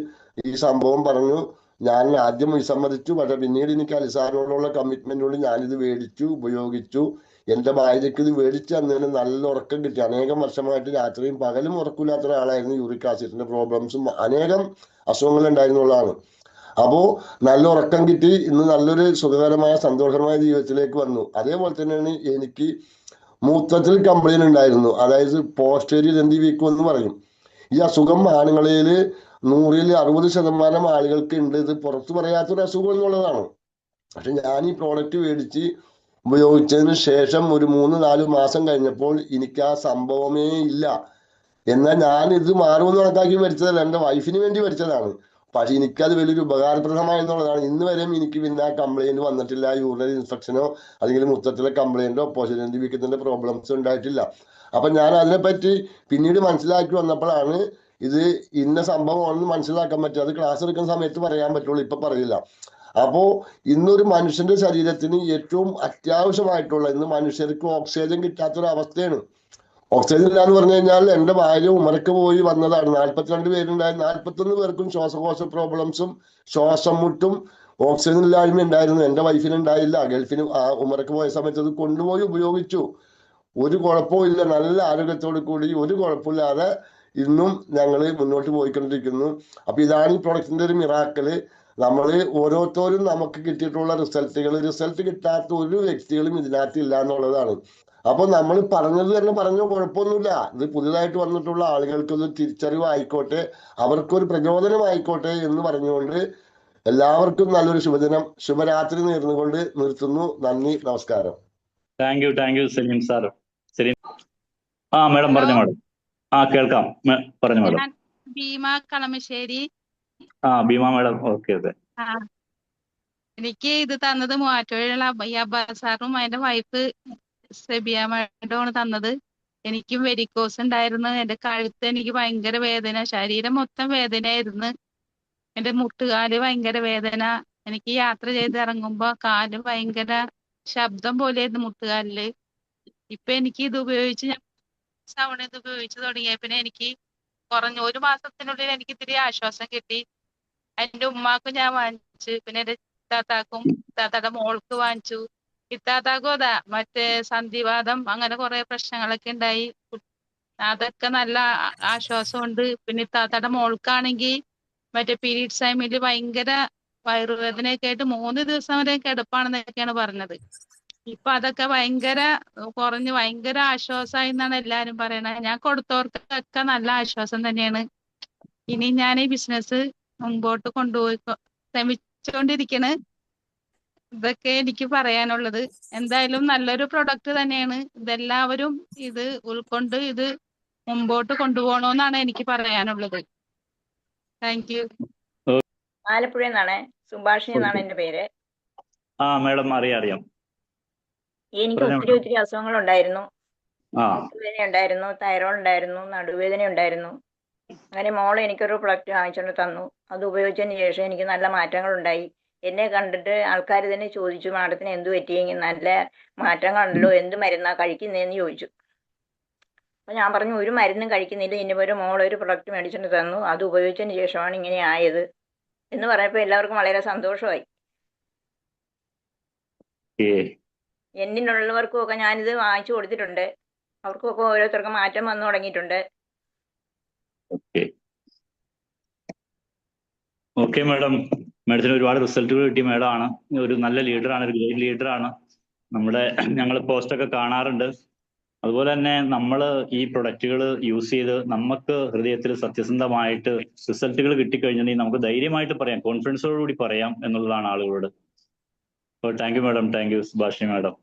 ഈ സംഭവം പറഞ്ഞു. ഞാൻ ആദ്യം വിസമ്മതിച്ചു, പക്ഷെ പിന്നീട് എനിക്ക് അലിസാറിനോടുള്ള കമ്മിറ്റ്മെന്റോട് ഞാനിത് മേടിച്ചു, ഉപയോഗിച്ചു. എൻ്റെ ഭാര്യയ്ക്ക് ഇത് മേടിച്ച് അന്നേരം നല്ല ഉറക്കം കിട്ടി. അനേകം വർഷമായിട്ട് രാത്രിയും പകലും ഉറക്കില്ലാത്ത ഒരാളായിരുന്നു. യൂറിക് ആസിഡിന്റെ പ്രോബ്ലംസും അനേകം അസുഖങ്ങൾ ഉണ്ടായിരുന്നുള്ളതാണ്. അപ്പോ നല്ല ഉറക്കം കിട്ടി. ഇന്ന് നല്ലൊരു സുഖകരമായ സന്തോഷകരമായ ജീവിതത്തിലേക്ക് വന്നു. അതേപോലെ തന്നെയാണ് എനിക്ക് മൂത്രത്തിൽ കംപ്ലൈന്റ് ഉണ്ടായിരുന്നു, അതായത് പോസ്റ്റേരിയർ എൻഡി വീക്കം എന്ന് പറയും. ഈ അസുഖം ആണുങ്ങളിൽ 100-ൽ 60% ആളുകൾക്ക് ഉണ്ട്. ഇത് പുറത്തു പറയാത്തൊരു അസുഖം എന്നുള്ളതാണ്. പക്ഷെ ഞാൻ ഈ പ്രോഡക്റ്റ് മേടിച്ച് ഉപയോഗിച്ചതിന് ശേഷം ഒരു 3-4 മാസം കഴിഞ്ഞപ്പോൾ എനിക്ക് ആ സംഭവമേ ഇല്ല. എന്നാൽ ഞാൻ ഇത് മാറുമെന്ന് കണക്കാക്കി മേടിച്ചതല്ല, എൻ്റെ വൈഫിന് വേണ്ടി മേടിച്ചതാണ്. പക്ഷെ എനിക്കത് വലിയൊരു ഉപകാരപ്രദമായി എന്നുള്ളതാണ്. ഇന്ന് വരെയും എനിക്ക് പിന്നെ ആ കംപ്ലൈന്റ് വന്നിട്ടില്ല. യൂറിനറി ഇൻഫെക്ഷനോ അല്ലെങ്കിൽ മൂത്രത്തിലെ കംപ്ലൈന്റോ പോസ്റ്റേരിയർ വീക്കത്തിന്റെ പ്രോബ്ലംസോ ഉണ്ടായിട്ടില്ല. അപ്പൊ ഞാൻ അതിനെപ്പറ്റി പിന്നീട് മനസ്സിലാക്കി വന്നപ്പോഴാണ് ഇത് ഇന്ന സംഭവമാണെന്ന് മനസ്സിലാക്കാൻ പറ്റും. അത് ക്ലാസ് എടുക്കുന്ന സമയത്ത് പറയാൻ പറ്റുള്ളൂ, ഇപ്പൊ പറയില്ല. അപ്പോ ഇന്നൊരു മനുഷ്യന്റെ ശരീരത്തിന് ഏറ്റവും അത്യാവശ്യമായിട്ടുള്ള, ഇന്ന് മനുഷ്യർക്ക് ഓക്സിജൻ കിട്ടാത്തൊരവസ്ഥയാണ്. ഓക്സിജൻ ഇല്ല എന്ന് പറഞ്ഞു കഴിഞ്ഞാൽ എൻ്റെ ഭാര്യ ഉമറക്ക് പോയി വന്നതാണ്. 42 പേരുണ്ടായിരുന്നു. 41 പേർക്കും ശ്വാസകോശ പ്രോബ്ലംസും ശ്വാസം മുട്ടും ഓക്സിജൻ ഇല്ലായ്മ ഉണ്ടായിരുന്നു. എൻ്റെ വൈഫിന് ഉണ്ടായില്ല. ഗൾഫിന് ഉമറക്ക് പോയ സമയത്ത് അത് കൊണ്ടുപോയി ഉപയോഗിച്ചു. ഒരു കുഴപ്പവും ഇല്ല. നല്ല ആരോഗ്യത്തോടു കൂടി ഒരു കുഴപ്പമില്ലാതെ ഇന്നും ഞങ്ങൾ മുന്നോട്ട് പോയിക്കൊണ്ടിരിക്കുന്നു. അപ്പൊ ഇതാണ് ഈ പ്രൊഡക്റ്റിന്റെ ഒരു മിറാക്കിള്. നമ്മൾ ഓരോരുത്തരും നമുക്ക് കിട്ടിയിട്ടുള്ള റിസൾട്ട് കിട്ടാത്ത ഒരു വ്യക്തികളും ഇതിനകത്ത് ഇല്ല എന്നുള്ളതാണ്. അപ്പൊ നമ്മൾ പറഞ്ഞത് തന്നെ പറഞ്ഞോ, കുഴപ്പമൊന്നുമില്ല. ഇത് പുതിയതായിട്ട് വന്നിട്ടുള്ള ആളുകൾക്ക് ഒരു തിരിച്ചറിവായിക്കോട്ടെ, അവർക്കൊരു പ്രചോദനമായിക്കോട്ടെ എന്ന് പറഞ്ഞുകൊണ്ട് എല്ലാവർക്കും നല്ലൊരു ശുഭരാത്രി നേർന്നുകൊണ്ട് നിർത്തുന്നു. നന്ദി, നമസ്കാരം. Thank you Salim sir. Salim madam പറഞ്ഞു. മാഡം കേൾക്കാം, പറഞ്ഞു madam. Bhima Kalamassery. Bhima madam. Okay. എനിക്ക് ഇത് തന്നത് മൂവാറ്റുപുഴയുള്ള അബ്ബാസ് സാറും അതിന്റെ വൈഫ് സെബിയ മാഡമാണ് തന്നത്. എനിക്കും വെരിക്കോസ് ഉണ്ടായിരുന്നു. എന്റെ കഴുത്ത് എനിക്ക് ഭയങ്കര വേദന, ശരീരം മൊത്തം വേദനയായിരുന്നു. എന്റെ മുട്ടുകാല് ഭയങ്കര വേദന. എനിക്ക് യാത്ര ചെയ്ത് ഇറങ്ങുമ്പോ കാല് ഭയങ്കര ശബ്ദം പോലെയായിരുന്നു മുട്ടുകാലില്. ഇപ്പൊ എനിക്ക് ഇത് ഉപയോഗിച്ച് ഇത് ഉപയോഗിച്ച് തുടങ്ങിയ പിന്നെ എനിക്ക് കുറഞ്ഞ 1 മാസത്തിനുള്ളിൽ എനിക്ക് ഇത്തിരി ആശ്വാസം കിട്ടി. എന്റെ ഉമ്മാക്കും ഞാൻ വാങ്ങിച്ചു, പിന്നെ എന്റെ താത്താക്കും താത്താടെ മോൾക്ക് വാങ്ങിച്ചു. ഇത്താത്താക്കും അതാ മറ്റേ സന്ധിവാദം അങ്ങനെ കുറെ പ്രശ്നങ്ങളൊക്കെ ഉണ്ടായി. അതൊക്കെ നല്ല ആശ്വാസമുണ്ട്. പിന്നെ ഇത്താത്തയുടെ മോൾക്കാണെങ്കിൽ മറ്റേ പീരീഡ്സ് ടൈമിൽ ഭയങ്കര വയറുവേദനയൊക്കെ ആയിട്ട് 3 ദിവസം വരെ കിടപ്പാണെന്നൊക്കെയാണ് പറഞ്ഞത്. ഇപ്പൊ അതൊക്കെ ഭയങ്കര കുറഞ്ഞ് ഭയങ്കര ആശ്വാസമായി എന്നാണ് എല്ലാരും പറയണത്. ഞാൻ കൊടുത്തവർക്കൊക്കെ നല്ല ആശ്വാസം തന്നെയാണ്. ഇനി ഞാൻ ഈ ബിസിനസ് മുമ്പോട്ട് കൊണ്ടുപോയി ശ്രമിച്ചുകൊണ്ടിരിക്കണ്. ഇതൊക്കെ എനിക്ക് പറയാനുള്ളത്. എന്തായാലും നല്ലൊരു പ്രൊഡക്റ്റ് തന്നെയാണ്. ഇതെല്ലാവരും ഇത് ഉൾക്കൊണ്ട് ഇത് മുമ്പോട്ട് കൊണ്ടുപോകണമെന്നാണ് എനിക്ക് പറയാനുള്ളത്. Thank you. ആലപ്പുഴയിൽ നിന്നാണ്, സുഭാഷിണി എന്നാണ് എൻ്റെ പേര്. മാഡം അറിയാം. എനിക്ക് പറഞ്ഞോ ഒത്തിരി madam. ഒത്തിരി അസുഖങ്ങൾ ഉണ്ടായിരുന്നു. ആ മുട്ടുവേദന ഉണ്ടായിരുന്നു, തൈറോയ്ഡ് ഉണ്ടായിരുന്നു, നടുവേദന ഉണ്ടായിരുന്നു. അങ്ങനെ മോള് എനിക്കൊരു പ്രൊഡക്റ്റ് വാങ്ങിച്ചുകൊണ്ട് തന്നു. അത് ഉപയോഗിച്ചതിന് ശേഷം എനിക്ക് നല്ല മാറ്റങ്ങൾ ഉണ്ടായി. എന്നെ കണ്ടിട്ട് ആൾക്കാർ തന്നെ ചോദിച്ചു, മാഡത്തിന് എന്ത് പറ്റിയെങ്കിൽ നല്ല മാറ്റങ്ങളുണ്ടല്ലോ, എന്ത് മരുന്നാ കഴിക്കുന്നതെന്ന് ചോദിച്ചു. അപ്പോൾ ഞാൻ പറഞ്ഞു, ഒരു മരുന്നും കഴിക്കുന്നില്ല, ഇനി ഒരു മോളൊരു പ്രൊഡക്റ്റ് മേടിച്ചുകൊണ്ട് തന്നു, അത് ഉപയോഗിച്ചതിന് ശേഷമാണ് ഇങ്ങനെ ആയത് എന്ന് പറഞ്ഞപ്പോൾ എല്ലാവർക്കും വളരെ സന്തോഷമായി. ഓക്കേ. എന്നിലുള്ളവർക്കും ഒക്കെ ഞാനിത് വാങ്ങിച്ചു കൊടുത്തിട്ടുണ്ട്. അവർക്കൊക്കെ ഓരോരുത്തർക്കും മാറ്റം വന്നു തുടങ്ങിയിട്ടുണ്ട്. ഓക്കെ മാഡം, മാഡത്തിന് ഒരുപാട് റിസൾട്ടുകൾ കിട്ടിയ മാഡമാണ്. ഒരു നല്ല ലീഡറാണ്, ഒരു ഗ്രേറ്റ് ലീഡറാണ്. ഞങ്ങൾ പോസ്റ്റൊക്കെ കാണാറുണ്ട്. അതുപോലെ തന്നെ നമ്മൾ ഈ പ്രൊഡക്റ്റുകൾ യൂസ് ചെയ്ത് നമുക്ക് ഹൃദയത്തിൽ സത്യസന്ധമായിട്ട് റിസൾട്ടുകൾ കിട്ടിക്കഴിഞ്ഞിട്ടുണ്ടെങ്കിൽ നമുക്ക് ധൈര്യമായിട്ട് പറയാം, കോൺഫിഡൻസോടുകൂടി പറയാം എന്നുള്ളതാണ് ആളുകളോട്. അപ്പോൾ thank you madam, thank you Subhashini madam.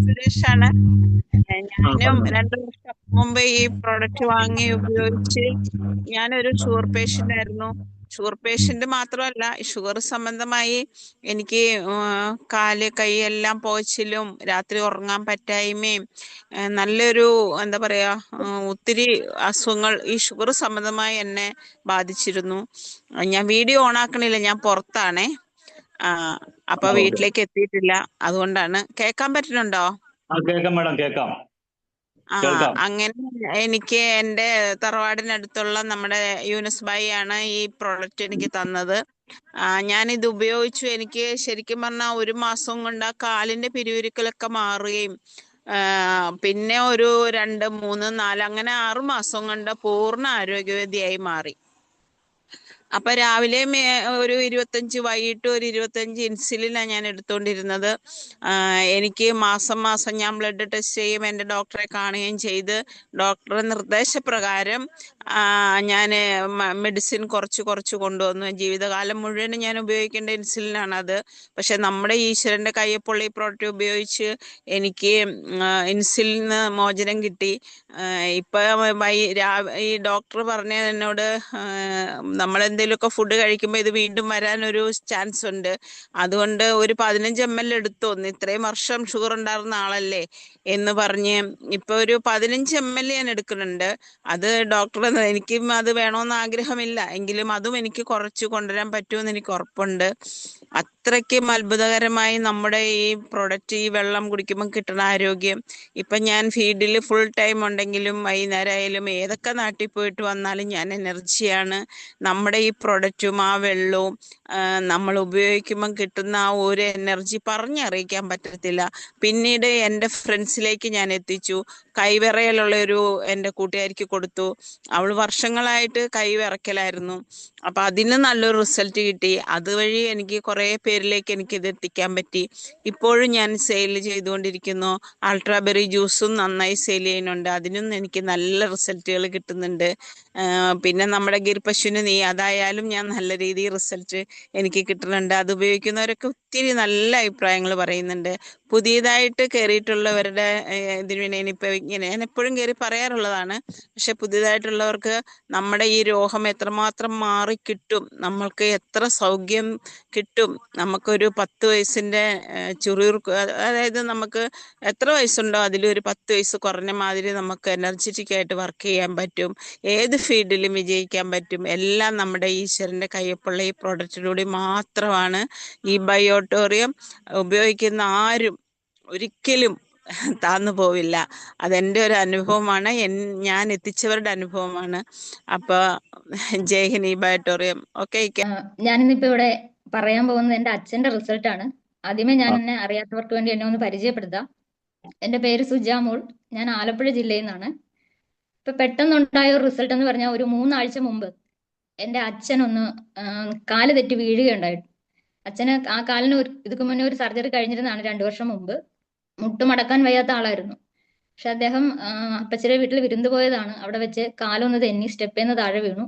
സുരേഷാണ്. ഞാനും 2 വർഷം മുമ്പ് ഈ പ്രോഡക്റ്റ് വാങ്ങി ഉപയോഗിച്ച് ഞാനൊരു ഷുഗർ പേഷ്യന്റ് ആയിരുന്നു. ഷുഗർ പേഷ്യന്റ് മാത്രമല്ല, ഷുഗർ സംബന്ധമായി എനിക്ക് കാല് കൈ എല്ലാം പോച്ചിലും രാത്രി ഉറങ്ങാൻ പറ്റായ്മയും നല്ലൊരു എന്താ പറയാ ഒത്തിരി അസുഖങ്ങൾ ഈ ഷുഗർ സംബന്ധമായി എന്നെ ബാധിച്ചിരുന്നു. ഞാൻ വീഡിയോ ഓണാക്കണില്ല, ഞാൻ പുറത്താണേ. അപ്പൊ വീട്ടിലേക്ക് എത്തിയിട്ടില്ല, അതുകൊണ്ടാണ്. കേൾക്കാൻ പറ്റുന്നുണ്ടോ? കേൾക്കാം മാഡം, കേൾക്കാം. അങ്ങനെ എനിക്ക് എൻ്റെ തറവാടിനടുത്തുള്ള നമ്മുടെ യൂനുസ് ഭായി ആണ് ഈ പ്രോഡക്റ്റ് എനിക്ക് തന്നത്. ഞാനിത് ഉപയോഗിച്ചു. എനിക്ക് ശരിക്കും പറഞ്ഞാൽ 1 മാസം കൊണ്ട് ആ കാലിന്റെ പിരിവിരിക്കലൊക്കെ മാറുകയും പിന്നെ ഒരു 2, 3, 4 അങ്ങനെ 6 മാസം കൊണ്ട് പൂർണ്ണ ആരോഗ്യവതിയായി മാറി. അപ്പൊ രാവിലെ ഒരു 25, വൈകിട്ട് ഒരു 25 ഇൻസുലിനാണ് ഞാൻ എടുത്തുകൊണ്ടിരുന്നത്. എനിക്ക് മാസം ഞാൻ ബ്ലഡ് ടെസ്റ്റ് ചെയ്യും, എൻ്റെ ഡോക്ടറെ കാണുകയും ചെയ്ത് ഡോക്ടറുടെ നിർദ്ദേശപ്രകാരം ഞാൻ മെഡിസിൻ കുറച്ച് കൊണ്ടുവന്നു. ജീവിതകാലം മുഴുവൻ ഞാൻ ഉപയോഗിക്കേണ്ട ഇൻസുലിനാണ് അത്. പക്ഷെ നമ്മുടെ ഈശ്വരൻ്റെ കയ്യപ്പുള്ള ഈ പ്രോഡക്റ്റ് ഉപയോഗിച്ച് എനിക്ക് ഇൻസുലിന് മോചനം കിട്ടി. ഇപ്പൊ ഈ ഡോക്ടർ പറഞ്ഞ എന്നോട് നമ്മളെന്തെങ്കിലുമൊക്കെ ഫുഡ് കഴിക്കുമ്പോൾ ഇത് വീണ്ടും വരാനൊരു ചാൻസ് ഉണ്ട്, അതുകൊണ്ട് ഒരു 15 ml എടുത്തോന്ന്, ഇത്രയും വർഷം ഷുഗർ ഉണ്ടായിരുന്ന ആളല്ലേ എന്ന് പറഞ്ഞ് ഇപ്പൊ ഒരു 15 ml ഞാൻ എടുക്കുന്നുണ്ട്. അത് ഡോക്ടർ, എനിക്കും അത് വേണമെന്ന് ആഗ്രഹമില്ല, എങ്കിലും അതും എനിക്ക് കുറച്ച് കൊണ്ടുവരാൻ പറ്റുമെന്ന് എനിക്ക് ഉറപ്പുണ്ട്. അത്രയ്ക്കും അത്ഭുതകരമായി നമ്മുടെ ഈ പ്രൊഡക്റ്റ്, ഈ വെള്ളം കുടിക്കുമ്പോൾ കിട്ടുന്ന ആരോഗ്യം. ഇപ്പം ഞാൻ ഫീൽഡിൽ ഫുൾ ടൈം ഉണ്ടെങ്കിലും വൈകുന്നേരം ആയാലും ഏതൊക്കെ നാട്ടിൽ പോയിട്ട് വന്നാലും ഞാൻ എനർജിയാണ്. നമ്മുടെ ഈ പ്രൊഡക്റ്റും ആ വെള്ളവും നമ്മൾ ഉപയോഗിക്കുമ്പം കിട്ടുന്ന ആ ഒരു എനർജി പറഞ്ഞറിയിക്കാൻ പറ്റത്തില്ല. പിന്നീട് എൻ്റെ ഫ്രണ്ട്സിലേക്ക് ഞാൻ എത്തിച്ചു. കൈവിറയലുള്ളൊരു എൻ്റെ കൂട്ടുകാരിക്ക് കൊടുത്തു. അവൾ വർഷങ്ങളായിട്ട് കൈവിറക്കലായിരുന്നു. അപ്പം അതിന് നല്ലൊരു റിസൾട്ട് കിട്ടി. അതുവഴി എനിക്ക് കുറേ പേരിലേക്ക് എനിക്കിത് എത്തിക്കാൻ പറ്റി. ഇപ്പോഴും ഞാൻ സെയിൽ ചെയ്തുകൊണ്ടിരിക്കുന്നു. അൾട്രാബെറി ജ്യൂസും നന്നായി സെയിൽ ചെയ്യുന്നുണ്ട്, അതിനും എനിക്ക് നല്ല റിസൾട്ടുകൾ കിട്ടുന്നുണ്ട്. പിന്നെ നമ്മുടെ ഗിർപശുവിന് നെയ്യ്, അതായാലും ഞാൻ നല്ല രീതിയിൽ റിസൾട്ട് എനിക്ക് കിട്ടുന്നുണ്ട്. അത് ഉപയോഗിക്കുന്നവരൊക്കെ ഒത്തിരി നല്ല അഭിപ്രായങ്ങൾ പറയുന്നുണ്ട്. പുതിയതായിട്ട് കയറിയിട്ടുള്ളവരുടെ ഇതിന് വേണ്ടി ഇങ്ങനെ ഞാൻ എപ്പോഴും കയറി പറയാറുള്ളതാണ്. പക്ഷെ പുതിയതായിട്ടുള്ളവർക്ക് നമ്മുടെ ഈ രോഗം എത്രമാത്രം മാറിക്കിട്ടും, നമ്മൾക്ക് എത്ര സൗഖ്യം കിട്ടും. നമുക്കൊരു 10 വയസ്സിൻ്റെ അതായത് നമുക്ക് എത്ര വയസ്സുണ്ടോ അതിലൊരു 10 വയസ്സ് കുറഞ്ഞ മാതിരി നമുക്ക് എനർജറ്റിക് ആയിട്ട് വർക്ക് ചെയ്യാൻ പറ്റും. ഏത് ഫീൽഡിലും വിജയിക്കാൻ പറ്റും. എല്ലാം നമ്മുടെ ഈശ്വരൻ്റെ കയ്യൊപ്പുള്ള ഈ പ്രോഡക്റ്റിലൂടെ മാത്രമാണ്. ഈ ബയോട്ടോറിയം ഉപയോഗിക്കുന്ന ആരും ഒരിക്കലും താന്നു പോവില്ല. അതെൻ്റെ ഒരു അനുഭവമാണ്, ഞാൻ എത്തിച്ചവരുടെ അനുഭവമാണ്. അപ്പൊ ജയ് ഹിന്ദ്, ഈ ബയോട്ടോറിയം. ഓക്കെ, ഞാനിന്നിപ്പോ ഇവിടെ പറയാൻ പോകുന്നത് എൻ്റെ അച്ഛൻ്റെ റിസൾട്ടാണ്. ആദ്യമേ ഞാൻ ആ, എന്നെ അറിയാത്തവർക്ക് വേണ്ടി എന്നെ ഒന്ന് പരിചയപ്പെടുത്താം. എൻ്റെ പേര് സുജാമോൾ. ഞാൻ ആലപ്പുഴ ജില്ലയിൽ നിന്നാണ്. ഇപ്പൊ പെട്ടെന്നുണ്ടായ ഒരു റിസൾട്ട് എന്ന് പറഞ്ഞാൽ ഒരു 3 ആഴ്ച മുമ്പ് എൻ്റെ അച്ഛനൊന്ന് കാല് തെറ്റി വീഴുകയുണ്ടായി. അച്ഛന് ആ കാലിന് ഇതുക്ക് മുന്നേ ഒരു സർജറി കഴിഞ്ഞിരുന്നതാണ് 2 വർഷം മുമ്പ്. മുട്ടുമടക്കാൻ വയ്യാത്ത ആളായിരുന്നു. പക്ഷെ അദ്ദേഹം അപ്പച്ചിയുടെ വീട്ടിൽ വിരുന്ന് പോയതാണ്. അവിടെ വെച്ച് കാലൊന്ന് തെന്നി സ്റ്റെപ്പേന്ന് താഴെ വീണു.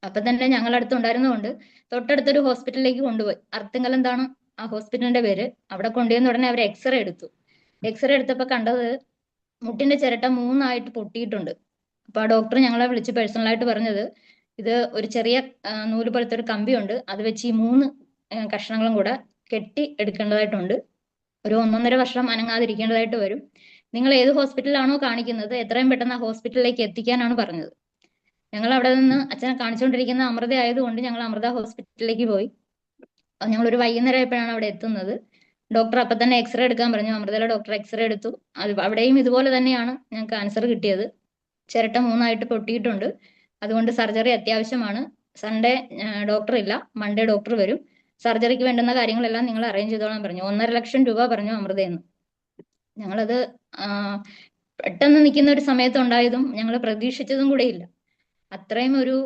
അപ്പൊ തന്നെ ഞങ്ങളടുത്ത് ഉണ്ടായിരുന്നതുകൊണ്ട് തൊട്ടടുത്തൊരു ഹോസ്പിറ്റലിലേക്ക് കൊണ്ടുപോയി. അർത്തിങ്കലെന്താണ് ആ ഹോസ്പിറ്റലിന്റെ പേര്. അവിടെ കൊണ്ടുപോയെന്ന് ഉടനെ അവർ എക്സ്റേ എടുത്തു. എക്സ്റേ എടുത്തപ്പോൾ കണ്ടത് മുട്ടിന്റെ ചിരട്ട 3ആയിട്ട് പൊട്ടിയിട്ടുണ്ട്. അപ്പൊ ആ ഡോക്ടർ ഞങ്ങളെ വിളിച്ച് പേഴ്സണലായിട്ട് പറഞ്ഞത്, ഇത് ഒരു ചെറിയ നൂല് പോലത്തെ ഒരു കമ്പിയുണ്ട്, അത് വെച്ച് ഈ 3 കഷ്ണങ്ങളും കൂടെ കെട്ടി എടുക്കേണ്ടതായിട്ടുണ്ട്. ഒരു 1.5 വർഷം അനങ്ങാതിരിക്കേണ്ടതായിട്ട് വരും. നിങ്ങൾ ഏത് ഹോസ്പിറ്റലിലാണോ കാണിക്കുന്നത് എത്രയും പെട്ടെന്ന് ആ ഹോസ്പിറ്റലിലേക്ക് എത്തിക്കാനാണ് പറഞ്ഞത്. ഞങ്ങൾ അവിടെ നിന്ന് അച്ഛനെ കാണിച്ചുകൊണ്ടിരിക്കുന്ന അമൃത ആയതുകൊണ്ട് ഞങ്ങൾ അമൃത ഹോസ്പിറ്റലിലേക്ക് പോയി. ഞങ്ങൾ ഒരു വൈകുന്നേരം ആയപ്പോഴാണ് അവിടെ എത്തുന്നത്. ഡോക്ടർ അപ്പൊ തന്നെ എക്സ്റേ എടുക്കാൻ പറഞ്ഞു. അമൃതയിലെ ഡോക്ടർ എക്സ്റേ എടുത്തു. അവിടെയും ഇതുപോലെ തന്നെയാണ് ഞങ്ങൾക്ക് ആൻസർ കിട്ടിയത്. ചിരട്ട 3ആയിട്ട് പൊട്ടിയിട്ടുണ്ട്. അതുകൊണ്ട് സർജറി അത്യാവശ്യമാണ്. സൺഡേ ഡോക്ടർ ഇല്ല, മൺഡേ ഡോക്ടർ വരും. സർജറിക്ക് വേണ്ടുന്ന കാര്യങ്ങളെല്ലാം നിങ്ങൾ അറേഞ്ച് ചെയ്തോളാൻ പറഞ്ഞു. 1.5 ലക്ഷം രൂപ പറഞ്ഞു അമൃതയെന്ന്. ഞങ്ങളത് പെട്ടെന്ന് നിൽക്കുന്ന ഒരു സമയത്ത് ഉണ്ടായതും ഞങ്ങൾ പ്രതീക്ഷിച്ചതും കൂടെ ഇല്ല. അത്രയും ഒരു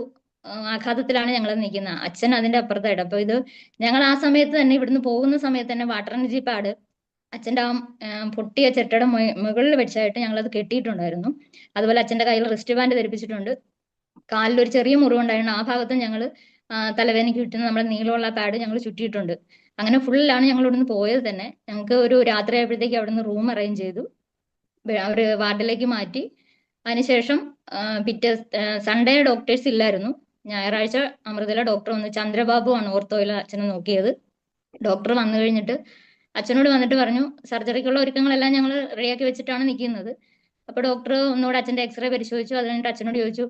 ആഘാതത്തിലാണ് ഞങ്ങൾ നിൽക്കുന്നത്. അച്ഛൻ അതിന്റെ അപ്പുറത്തായിട്ട്. അപ്പൊ ഇത് ഞങ്ങൾ ആ സമയത്ത് തന്നെ ഇവിടുന്ന് പോകുന്ന സമയത്ത് തന്നെ വാട്ടർ എനർജി പാഡ് അച്ഛൻ്റെ പൊട്ടിയ ചിരട്ടയുടെ മുകളിൽ വെച്ചായിട്ട് ഞങ്ങളത് കെട്ടിയിട്ടുണ്ടായിരുന്നു. അതുപോലെ അച്ഛൻ്റെ കയ്യിൽ റിസ്റ്റ് ബാൻഡ് ധരിപ്പിച്ചിട്ടുണ്ട്. കാലിൽ ഒരു ചെറിയ മുറിവുണ്ടായിരുന്നു. ആ ഭാഗത്തും ഞങ്ങൾ തലവേദനയ്ക്ക് കിട്ടുന്ന നമ്മുടെ നീളമുള്ള പാഡ് ഞങ്ങൾ ചുറ്റിയിട്ടുണ്ട്. അങ്ങനെ ഫുള്ളാണ് ഞങ്ങൾ ഇവിടുന്ന് പോയത് തന്നെ. ഞങ്ങൾക്ക് ഒരു രാത്രി ആയപ്പോഴത്തേക്ക് അവിടുന്ന് റൂം അറേഞ്ച് ചെയ്തു. അവർ വാർഡിലേക്ക് മാറ്റി. അതിനുശേഷം പിറ്റേ സൺഡേ ഡോക്ടേഴ്സ് ഇല്ലായിരുന്നു. ഞായറാഴ്ച അമൃതയിലെ ഡോക്ടർ വന്ന്, ചന്ദ്രബാബു ആണ് ഓർത്തോയിലെ അച്ഛനെ നോക്കിയത്. ഡോക്ടർ വന്നു കഴിഞ്ഞിട്ട് അച്ഛനോട് വന്നിട്ട് പറഞ്ഞു, സർജറിക്കുള്ള ഒരുക്കങ്ങളെല്ലാം ഞങ്ങൾ റെഡിയാക്കി വെച്ചിട്ടാണ് നിൽക്കുന്നത്. അപ്പൊ ഡോക്ടർ ഒന്നുകൂടെ അച്ഛന്റെ എക്സ്റേ പരിശോധിച്ചു. അത് കഴിഞ്ഞിട്ട് അച്ഛനോട് ചോദിച്ചു,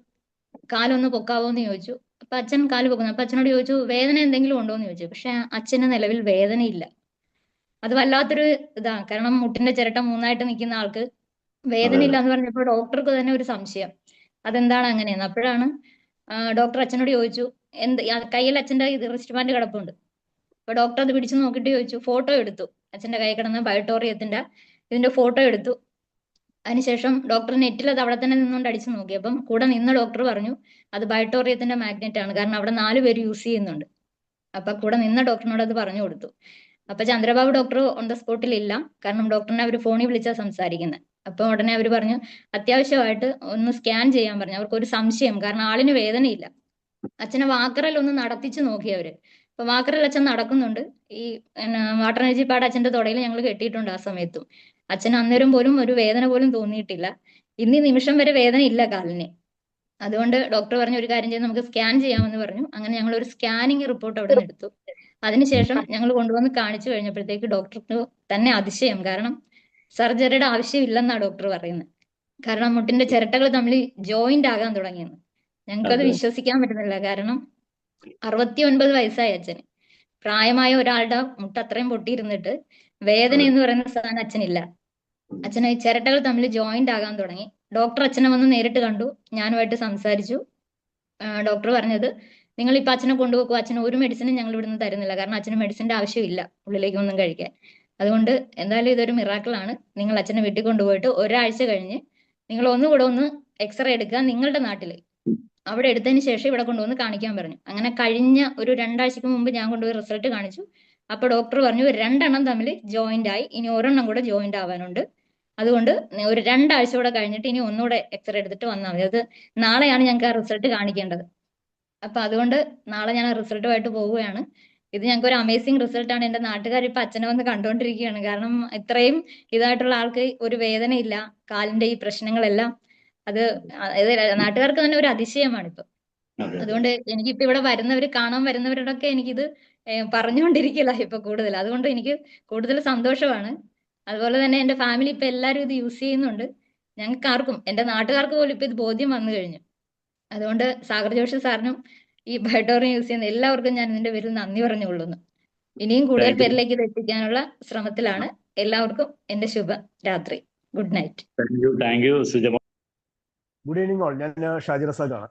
കാലൊന്ന് പൊക്കാവോ എന്ന് ചോദിച്ചു. അപ്പൊ അച്ഛൻ കാല് പൊക്കുന്നു. അപ്പൊ അച്ഛനോട് ചോദിച്ചു, വേദന എന്തെങ്കിലും ഉണ്ടോ എന്ന് ചോദിച്ചു. പക്ഷെ അച്ഛന് നിലവിൽ വേദനയില്ല. അത് വല്ലാത്തൊരു ഇതാണ്. കാരണം മുട്ടിന്റെ ചിരട്ട 3ആയിട്ട് നിൽക്കുന്ന ആൾക്ക് വേദന ഇല്ല എന്ന് പറഞ്ഞപ്പോൾ ഡോക്ടർക്ക് തന്നെ ഒരു സംശയം, അതെന്താണ് അങ്ങനെയെന്ന്. അപ്പോഴാണ് ഡോക്ടർ അച്ഛനോട് ചോദിച്ചു, കയ്യിൽ അച്ഛന്റെ ഇത് റിസ്റ്റ് ബാൻഡ് കിടപ്പുണ്ട്. അപ്പൊ ഡോക്ടർ അത് പിടിച്ചു നോക്കിയിട്ട് ചോദിച്ചു, ഫോട്ടോ എടുത്തു. അച്ഛന്റെ കൈ കിടന്ന ബയോട്ടോറിയത്തിന്റെ ഇതിന്റെ ഫോട്ടോ എടുത്തു. അതിനുശേഷം ഡോക്ടർ നെറ്റിൽ അത് അവിടെ തന്നെ നിന്നുകൊണ്ട് അടിച്ചു നോക്കി. അപ്പം കൂടെ നിന്ന ഡോക്ടർ പറഞ്ഞു, അത് ബയോട്ടോറിയത്തിന്റെ മാഗ്നറ്റ് ആണ്, കാരണം അവിടെ 4 പേര് യൂസ് ചെയ്യുന്നുണ്ട്. അപ്പൊ കൂടെ നിന്ന ഡോക്ടറിനോട് അത് പറഞ്ഞു കൊടുത്തു. അപ്പൊ ചന്ദ്രബാബു ഡോക്ടർ ഓൺ ദ സ്പോട്ടിൽ ഇല്ല, കാരണം ഡോക്ടറിനെ അവർ ഫോണിൽ വിളിച്ചാൽ സംസാരിക്കുന്നത്. അപ്പൊ ഉടനെ അവർ പറഞ്ഞു, അത്യാവശ്യമായിട്ട് ഒന്ന് സ്കാൻ ചെയ്യാൻ പറഞ്ഞു. അവർക്ക് ഒരു സംശയം, കാരണം ആളിന് വേദനയില്ല. അച്ഛനെ വാക്കറിൽ ഒന്ന് നടത്തിച്ച് നോക്കി അവര്. അപ്പൊ വാക്കറിൽ അച്ഛൻ നടക്കുന്നുണ്ട്. ഈ വാട്ടർ എനർജി പാഡ് അച്ഛന്റെ തുടയിൽ ഞങ്ങൾ കെട്ടിയിട്ടുണ്ട്. ആ സമയത്തും അച്ഛൻ അന്നേരം പോലും ഒരു വേദന പോലും തോന്നിയിട്ടില്ല. ഇന്നീ നിമിഷം വരെ വേദന ഇല്ല കാലിന്. അതുകൊണ്ട് ഡോക്ടർ പറഞ്ഞു, ഒരു കാര്യം ചെയ്ത് നമുക്ക് സ്കാൻ ചെയ്യാമെന്ന് പറഞ്ഞു. അങ്ങനെ ഞങ്ങൾ ഒരു സ്കാനിങ് റിപ്പോർട്ട് അവിടെ നിന്ന് എടുത്തു. അതിനുശേഷം ഞങ്ങൾ കൊണ്ടുവന്ന് കാണിച്ചു കഴിഞ്ഞപ്പോഴത്തേക്ക് ഡോക്ടർക്ക് തന്നെ അതിശയം, കാരണം സർജറിയുടെ ആവശ്യമില്ലെന്നാണ് ഡോക്ടർ പറയുന്നത്. കാരണം മുട്ടിന്റെ ചിരട്ടകൾ തമ്മിൽ ജോയിന്റ് ആകാൻ തുടങ്ങിയെന്ന്. ഞങ്ങൾക്കത് വിശ്വസിക്കാൻ പറ്റുന്നില്ല. കാരണം 69 വയസ്സായി അച്ഛന്. പ്രായമായ ഒരാളുടെ മുട്ട അത്രയും പൊട്ടിയിരുന്നിട്ട് വേദന എന്ന് പറയുന്ന സാധനം അച്ഛനില്ല. അച്ഛന് ഈ ചിരട്ടകൾ തമ്മിൽ ജോയിന്റ് ആകാൻ തുടങ്ങി. ഡോക്ടർ അച്ഛനെ വന്ന് നേരിട്ട് കണ്ടു, ഞാനുമായിട്ട് സംസാരിച്ചു. ഡോക്ടർ പറഞ്ഞത്, നിങ്ങൾ ഇപ്പൊ അച്ഛനെ കൊണ്ടുപോകുക, അച്ഛന് ഒരു മെഡിസിനും ഞങ്ങൾ ഇവിടുന്ന് തരുന്നില്ല, കാരണം അച്ഛന് മെഡിസിന്റെ ആവശ്യമില്ല ഉള്ളിലേക്ക് ഒന്നും കഴിക്കാൻ. അതുകൊണ്ട് എന്തായാലും ഇതൊരു മിറാക്കിളാണ്. നിങ്ങൾ അച്ഛനെ വീട്ടിൽ കൊണ്ടുപോയിട്ട് ഒരാഴ്ച കഴിഞ്ഞ് നിങ്ങൾ ഒന്നുകൂടെ ഒന്ന് എക്സ്റേ എടുക്കുക നിങ്ങളുടെ നാട്ടിൽ. അവിടെ എടുത്തതിന് ശേഷം ഇവിടെ കൊണ്ടുവന്ന് കാണിക്കാൻ പറഞ്ഞു. അങ്ങനെ കഴിഞ്ഞ ഒരു 2 ആഴ്ചക്ക് മുമ്പ് ഞാൻ കൊണ്ടുപോയി റിസൾട്ട് കാണിച്ചു. അപ്പൊ ഡോക്ടർ പറഞ്ഞു, 2 എണ്ണം തമ്മിൽ ജോയിന്റ് ആയി, ഇനി ഒരെണ്ണം കൂടെ ജോയിന്റ് ആവാനുണ്ട്. അതുകൊണ്ട് ഒരു 2 ആഴ്ച കൂടെ കഴിഞ്ഞിട്ട് ഇനി ഒന്നുകൂടെ എക്സ്റേ എടുത്തിട്ട് വന്നാൽ മതി. അത് നാളെയാണ് ഞങ്ങൾക്ക് ആ റിസൾട്ട് കാണിക്കേണ്ടത്. അപ്പൊ അതുകൊണ്ട് നാളെ ഞാൻ ആ റിസൾട്ടുമായിട്ട് പോവുകയാണ്. ഇത് ഞങ്ങൾക്ക് ഒരു അമേസിംഗ് റിസൾട്ടാണ്. എന്റെ നാട്ടുകാർ ഇപ്പൊ അച്ഛനെ വന്ന് കണ്ടുകൊണ്ടിരിക്കുകയാണ്. കാരണം ഇത്രയും ഇതായിട്ടുള്ള ആൾക്ക് ഒരു വേദനയില്ല, കാലിന്റെ ഈ പ്രശ്നങ്ങളെല്ലാം. അത് നാട്ടുകാർക്ക് തന്നെ ഒരു അതിശയമാണ് ഇപ്പൊ. അതുകൊണ്ട് എനിക്കിപ്പോ ഇവിടെ കാണാൻ വരുന്നവരോടൊക്കെ എനിക്കിത് പറഞ്ഞുകൊണ്ടിരിക്കില്ല ഇപ്പൊ കൂടുതൽ. അതുകൊണ്ട് എനിക്ക് കൂടുതൽ സന്തോഷമാണ്. അതുപോലെ തന്നെ എന്റെ ഫാമിലി ഇപ്പൊ എല്ലാവരും ഇത് യൂസ് ചെയ്യുന്നുണ്ട്. ഞങ്ങൾക്ക് ആർക്കും, എന്റെ നാട്ടുകാർക്ക് പോലും ഇപ്പൊ ഇത് ബോധ്യം വന്നു കഴിഞ്ഞു. അതുകൊണ്ട് സാഗർ ജോഷി സാറിനും ഈ ബയോട്ടോറിയം യൂസ് ചെയ്യുന്ന എല്ലാവർക്കും ഞാൻ ഇതിന്റെ പേരിൽ നന്ദി പറഞ്ഞുകൊള്ളുന്നു. ഇനിയും കൂടുതൽ പേരിലേക്ക് ഇത് എത്തിക്കാനുള്ള ശ്രമത്തിലാണ്. എല്ലാവർക്കും എന്റെ ശുഭ രാത്രി. Good night. Thank you Sujama. Good evening all. ഞാൻ ഷാജി റസാഖാണ്.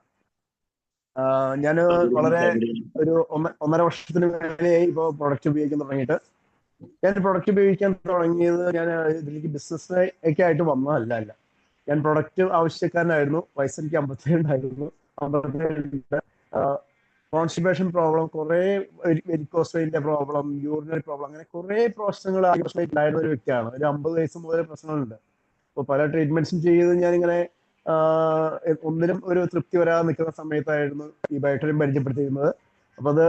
ഞാൻ വളരെ ഒരു 1.5 വർഷത്തിന് മേലെയായി ഇപ്പോൾ പ്രൊഡക്റ്റ് ഉപയോഗിക്കാൻ തുടങ്ങിയിട്ട്. ഞാൻ പ്രൊഡക്റ്റ് ഉപയോഗിക്കാൻ തുടങ്ങിയത് ഞാൻ ഇതിലേക്ക് ബിസിനസ് ഒക്കെ ആയിട്ട് വന്നതല്ല. ഞാൻ പ്രൊഡക്റ്റ് ആവശ്യക്കാരനായിരുന്നു. വയസ്സ് എനിക്ക് 52 52 കോൺസ്റ്റിപ്പേഷൻ പ്രോബ്ലം, കുറെ വെരിക്കോസ് വെയിന്റെ പ്രോബ്ലം, യൂറിനറി പ്രോബ്ലം, അങ്ങനെ കുറെ പ്രശ്നങ്ങൾ ഉണ്ടായിരുന്ന ഒരു വ്യക്തിയാണ്. ഒരു 50 വയസ്സ് മുതൽ പ്രശ്നങ്ങളുണ്ട്. അപ്പോൾ പല ട്രീറ്റ്മെന്റ്സും ചെയ്ത് ഞാനിങ്ങനെ ഒന്നിനും ഒരു തൃപ്തി വരാതെ നിൽക്കുന്ന സമയത്തായിരുന്നു ഈ ബയോട്ടറിയം പരിചയപ്പെടുത്തിയിരുന്നത്. അപ്പൊ അത്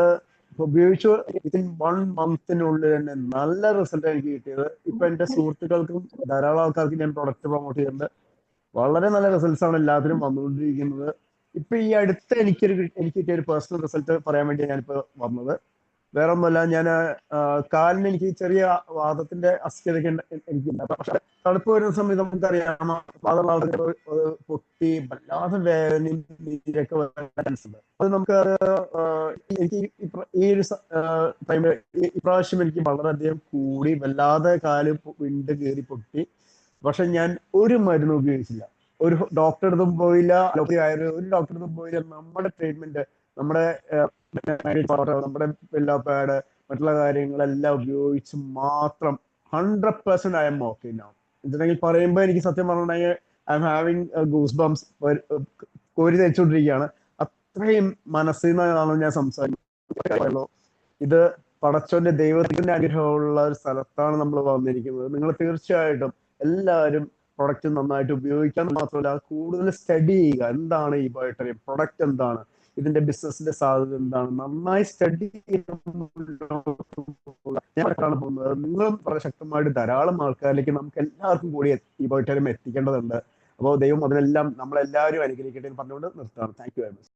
ഉപയോഗിച്ചു വിത്തിൻ 1 മന്തിനുള്ളിൽ തന്നെ നല്ല റിസൾട്ട് എനിക്ക് കിട്ടിയത്. ഇപ്പൊ എന്റെ സുഹൃത്തുക്കൾക്കും ധാരാളം ആൾക്കാർക്ക് ഞാൻ പ്രൊഡക്റ്റ് പ്രൊമോട്ട് ചെയ്യുന്നുണ്ട്. വളരെ നല്ല റിസൾട്ട്സ് ആണ് എല്ലാത്തിനും വന്നുകൊണ്ടിരിക്കുന്നത്. ഇപ്പൊ ഈ അടുത്ത് എനിക്ക് കിട്ടിയ ഒരു പേഴ്സണൽ റിസൾട്ട് പറയാൻ വേണ്ടി ഞാനിപ്പോ വന്നത്. വേറെ ഒന്നുമല്ല, ഞാൻ കാലിന് എനിക്ക് ചെറിയ വാദത്തിന്റെ അസ്ഥിരത എനിക്കുണ്ട്. പക്ഷെ തണുപ്പ് വരുന്ന സമയത്ത് നമുക്കറിയാം പൊട്ടി വല്ലാതെ വേദനയും നീരൊക്കെ ഉണ്ട്. അത് നമുക്ക് എനിക്ക് ഈ ഒരു ടൈമിൽ ഇപ്രാവശ്യം എനിക്ക് വളരെയധികം കൂടി വല്ലാതെ കാല് വിണ്ട് കയറി പൊട്ടി. പക്ഷെ ഞാൻ ഒരു മരുന്നും ഉപയോഗിച്ചില്ല, ഒരു ഡോക്ടറെ അടുത്തും പോയില്ല, ഒരു ഡോക്ടറെ അടുത്തും പോയില്ല. നമ്മുടെ ട്രീറ്റ്മെന്റ്, നമ്മുടെ നമ്മുടെ പില്ലോ പാഡ്, മറ്റുള്ള കാര്യങ്ങളെല്ലാം ഉപയോഗിച്ച് മാത്രം 100% ഐ എം ഓക്കെ നൗ. എന്തിനെങ്കിൽ പറയുമ്പോൾ എനിക്ക് സത്യം പറഞ്ഞിട്ടുണ്ടെങ്കിൽ I am having goose bumps, കോരി തേച്ചുകൊണ്ടിരിക്കുകയാണ്. അത്രയും മനസ്സിൽ നിന്നാണ് ഞാൻ സംസാരിക്കുന്നത്. ഇത് പടച്ചോന്റെ ദൈവത്തിന്റെ അനുഗ്രഹമുള്ള ഒരു സ്ഥലത്താണ് നമ്മൾ വന്നിരിക്കുന്നത്. നിങ്ങൾ തീർച്ചയായിട്ടും എല്ലാവരും പ്രൊഡക്റ്റ് നന്നായിട്ട് ഉപയോഗിക്കാൻ മാത്രമല്ല, കൂടുതൽ സ്റ്റഡി ചെയ്യുക. എന്താണ് ഈ ബയോട്ടറിയം പ്രൊഡക്റ്റ്, എന്താണ് ഇതിന്റെ ബിസിനസിന്റെ സാധ്യത, എന്താണ് നന്നായി സ്റ്റഡി ഞാനാണ് പോകുന്നത്. നിങ്ങളും വളരെ ശക്തമായിട്ട് ധാരാളം ആൾക്കാരിലേക്ക് നമുക്ക് എല്ലാവർക്കും കൂടി ഈ ബയോട്ടറിയം എത്തിക്കേണ്ടതുണ്ട്. അപ്പോൾ ദൈവം അതിനെല്ലാം നമ്മളെല്ലാവരും അനുഗ്രഹിക്കട്ടെ എന്ന് പറഞ്ഞുകൊണ്ട് നിർത്തുകയാണ്. Thank you very much.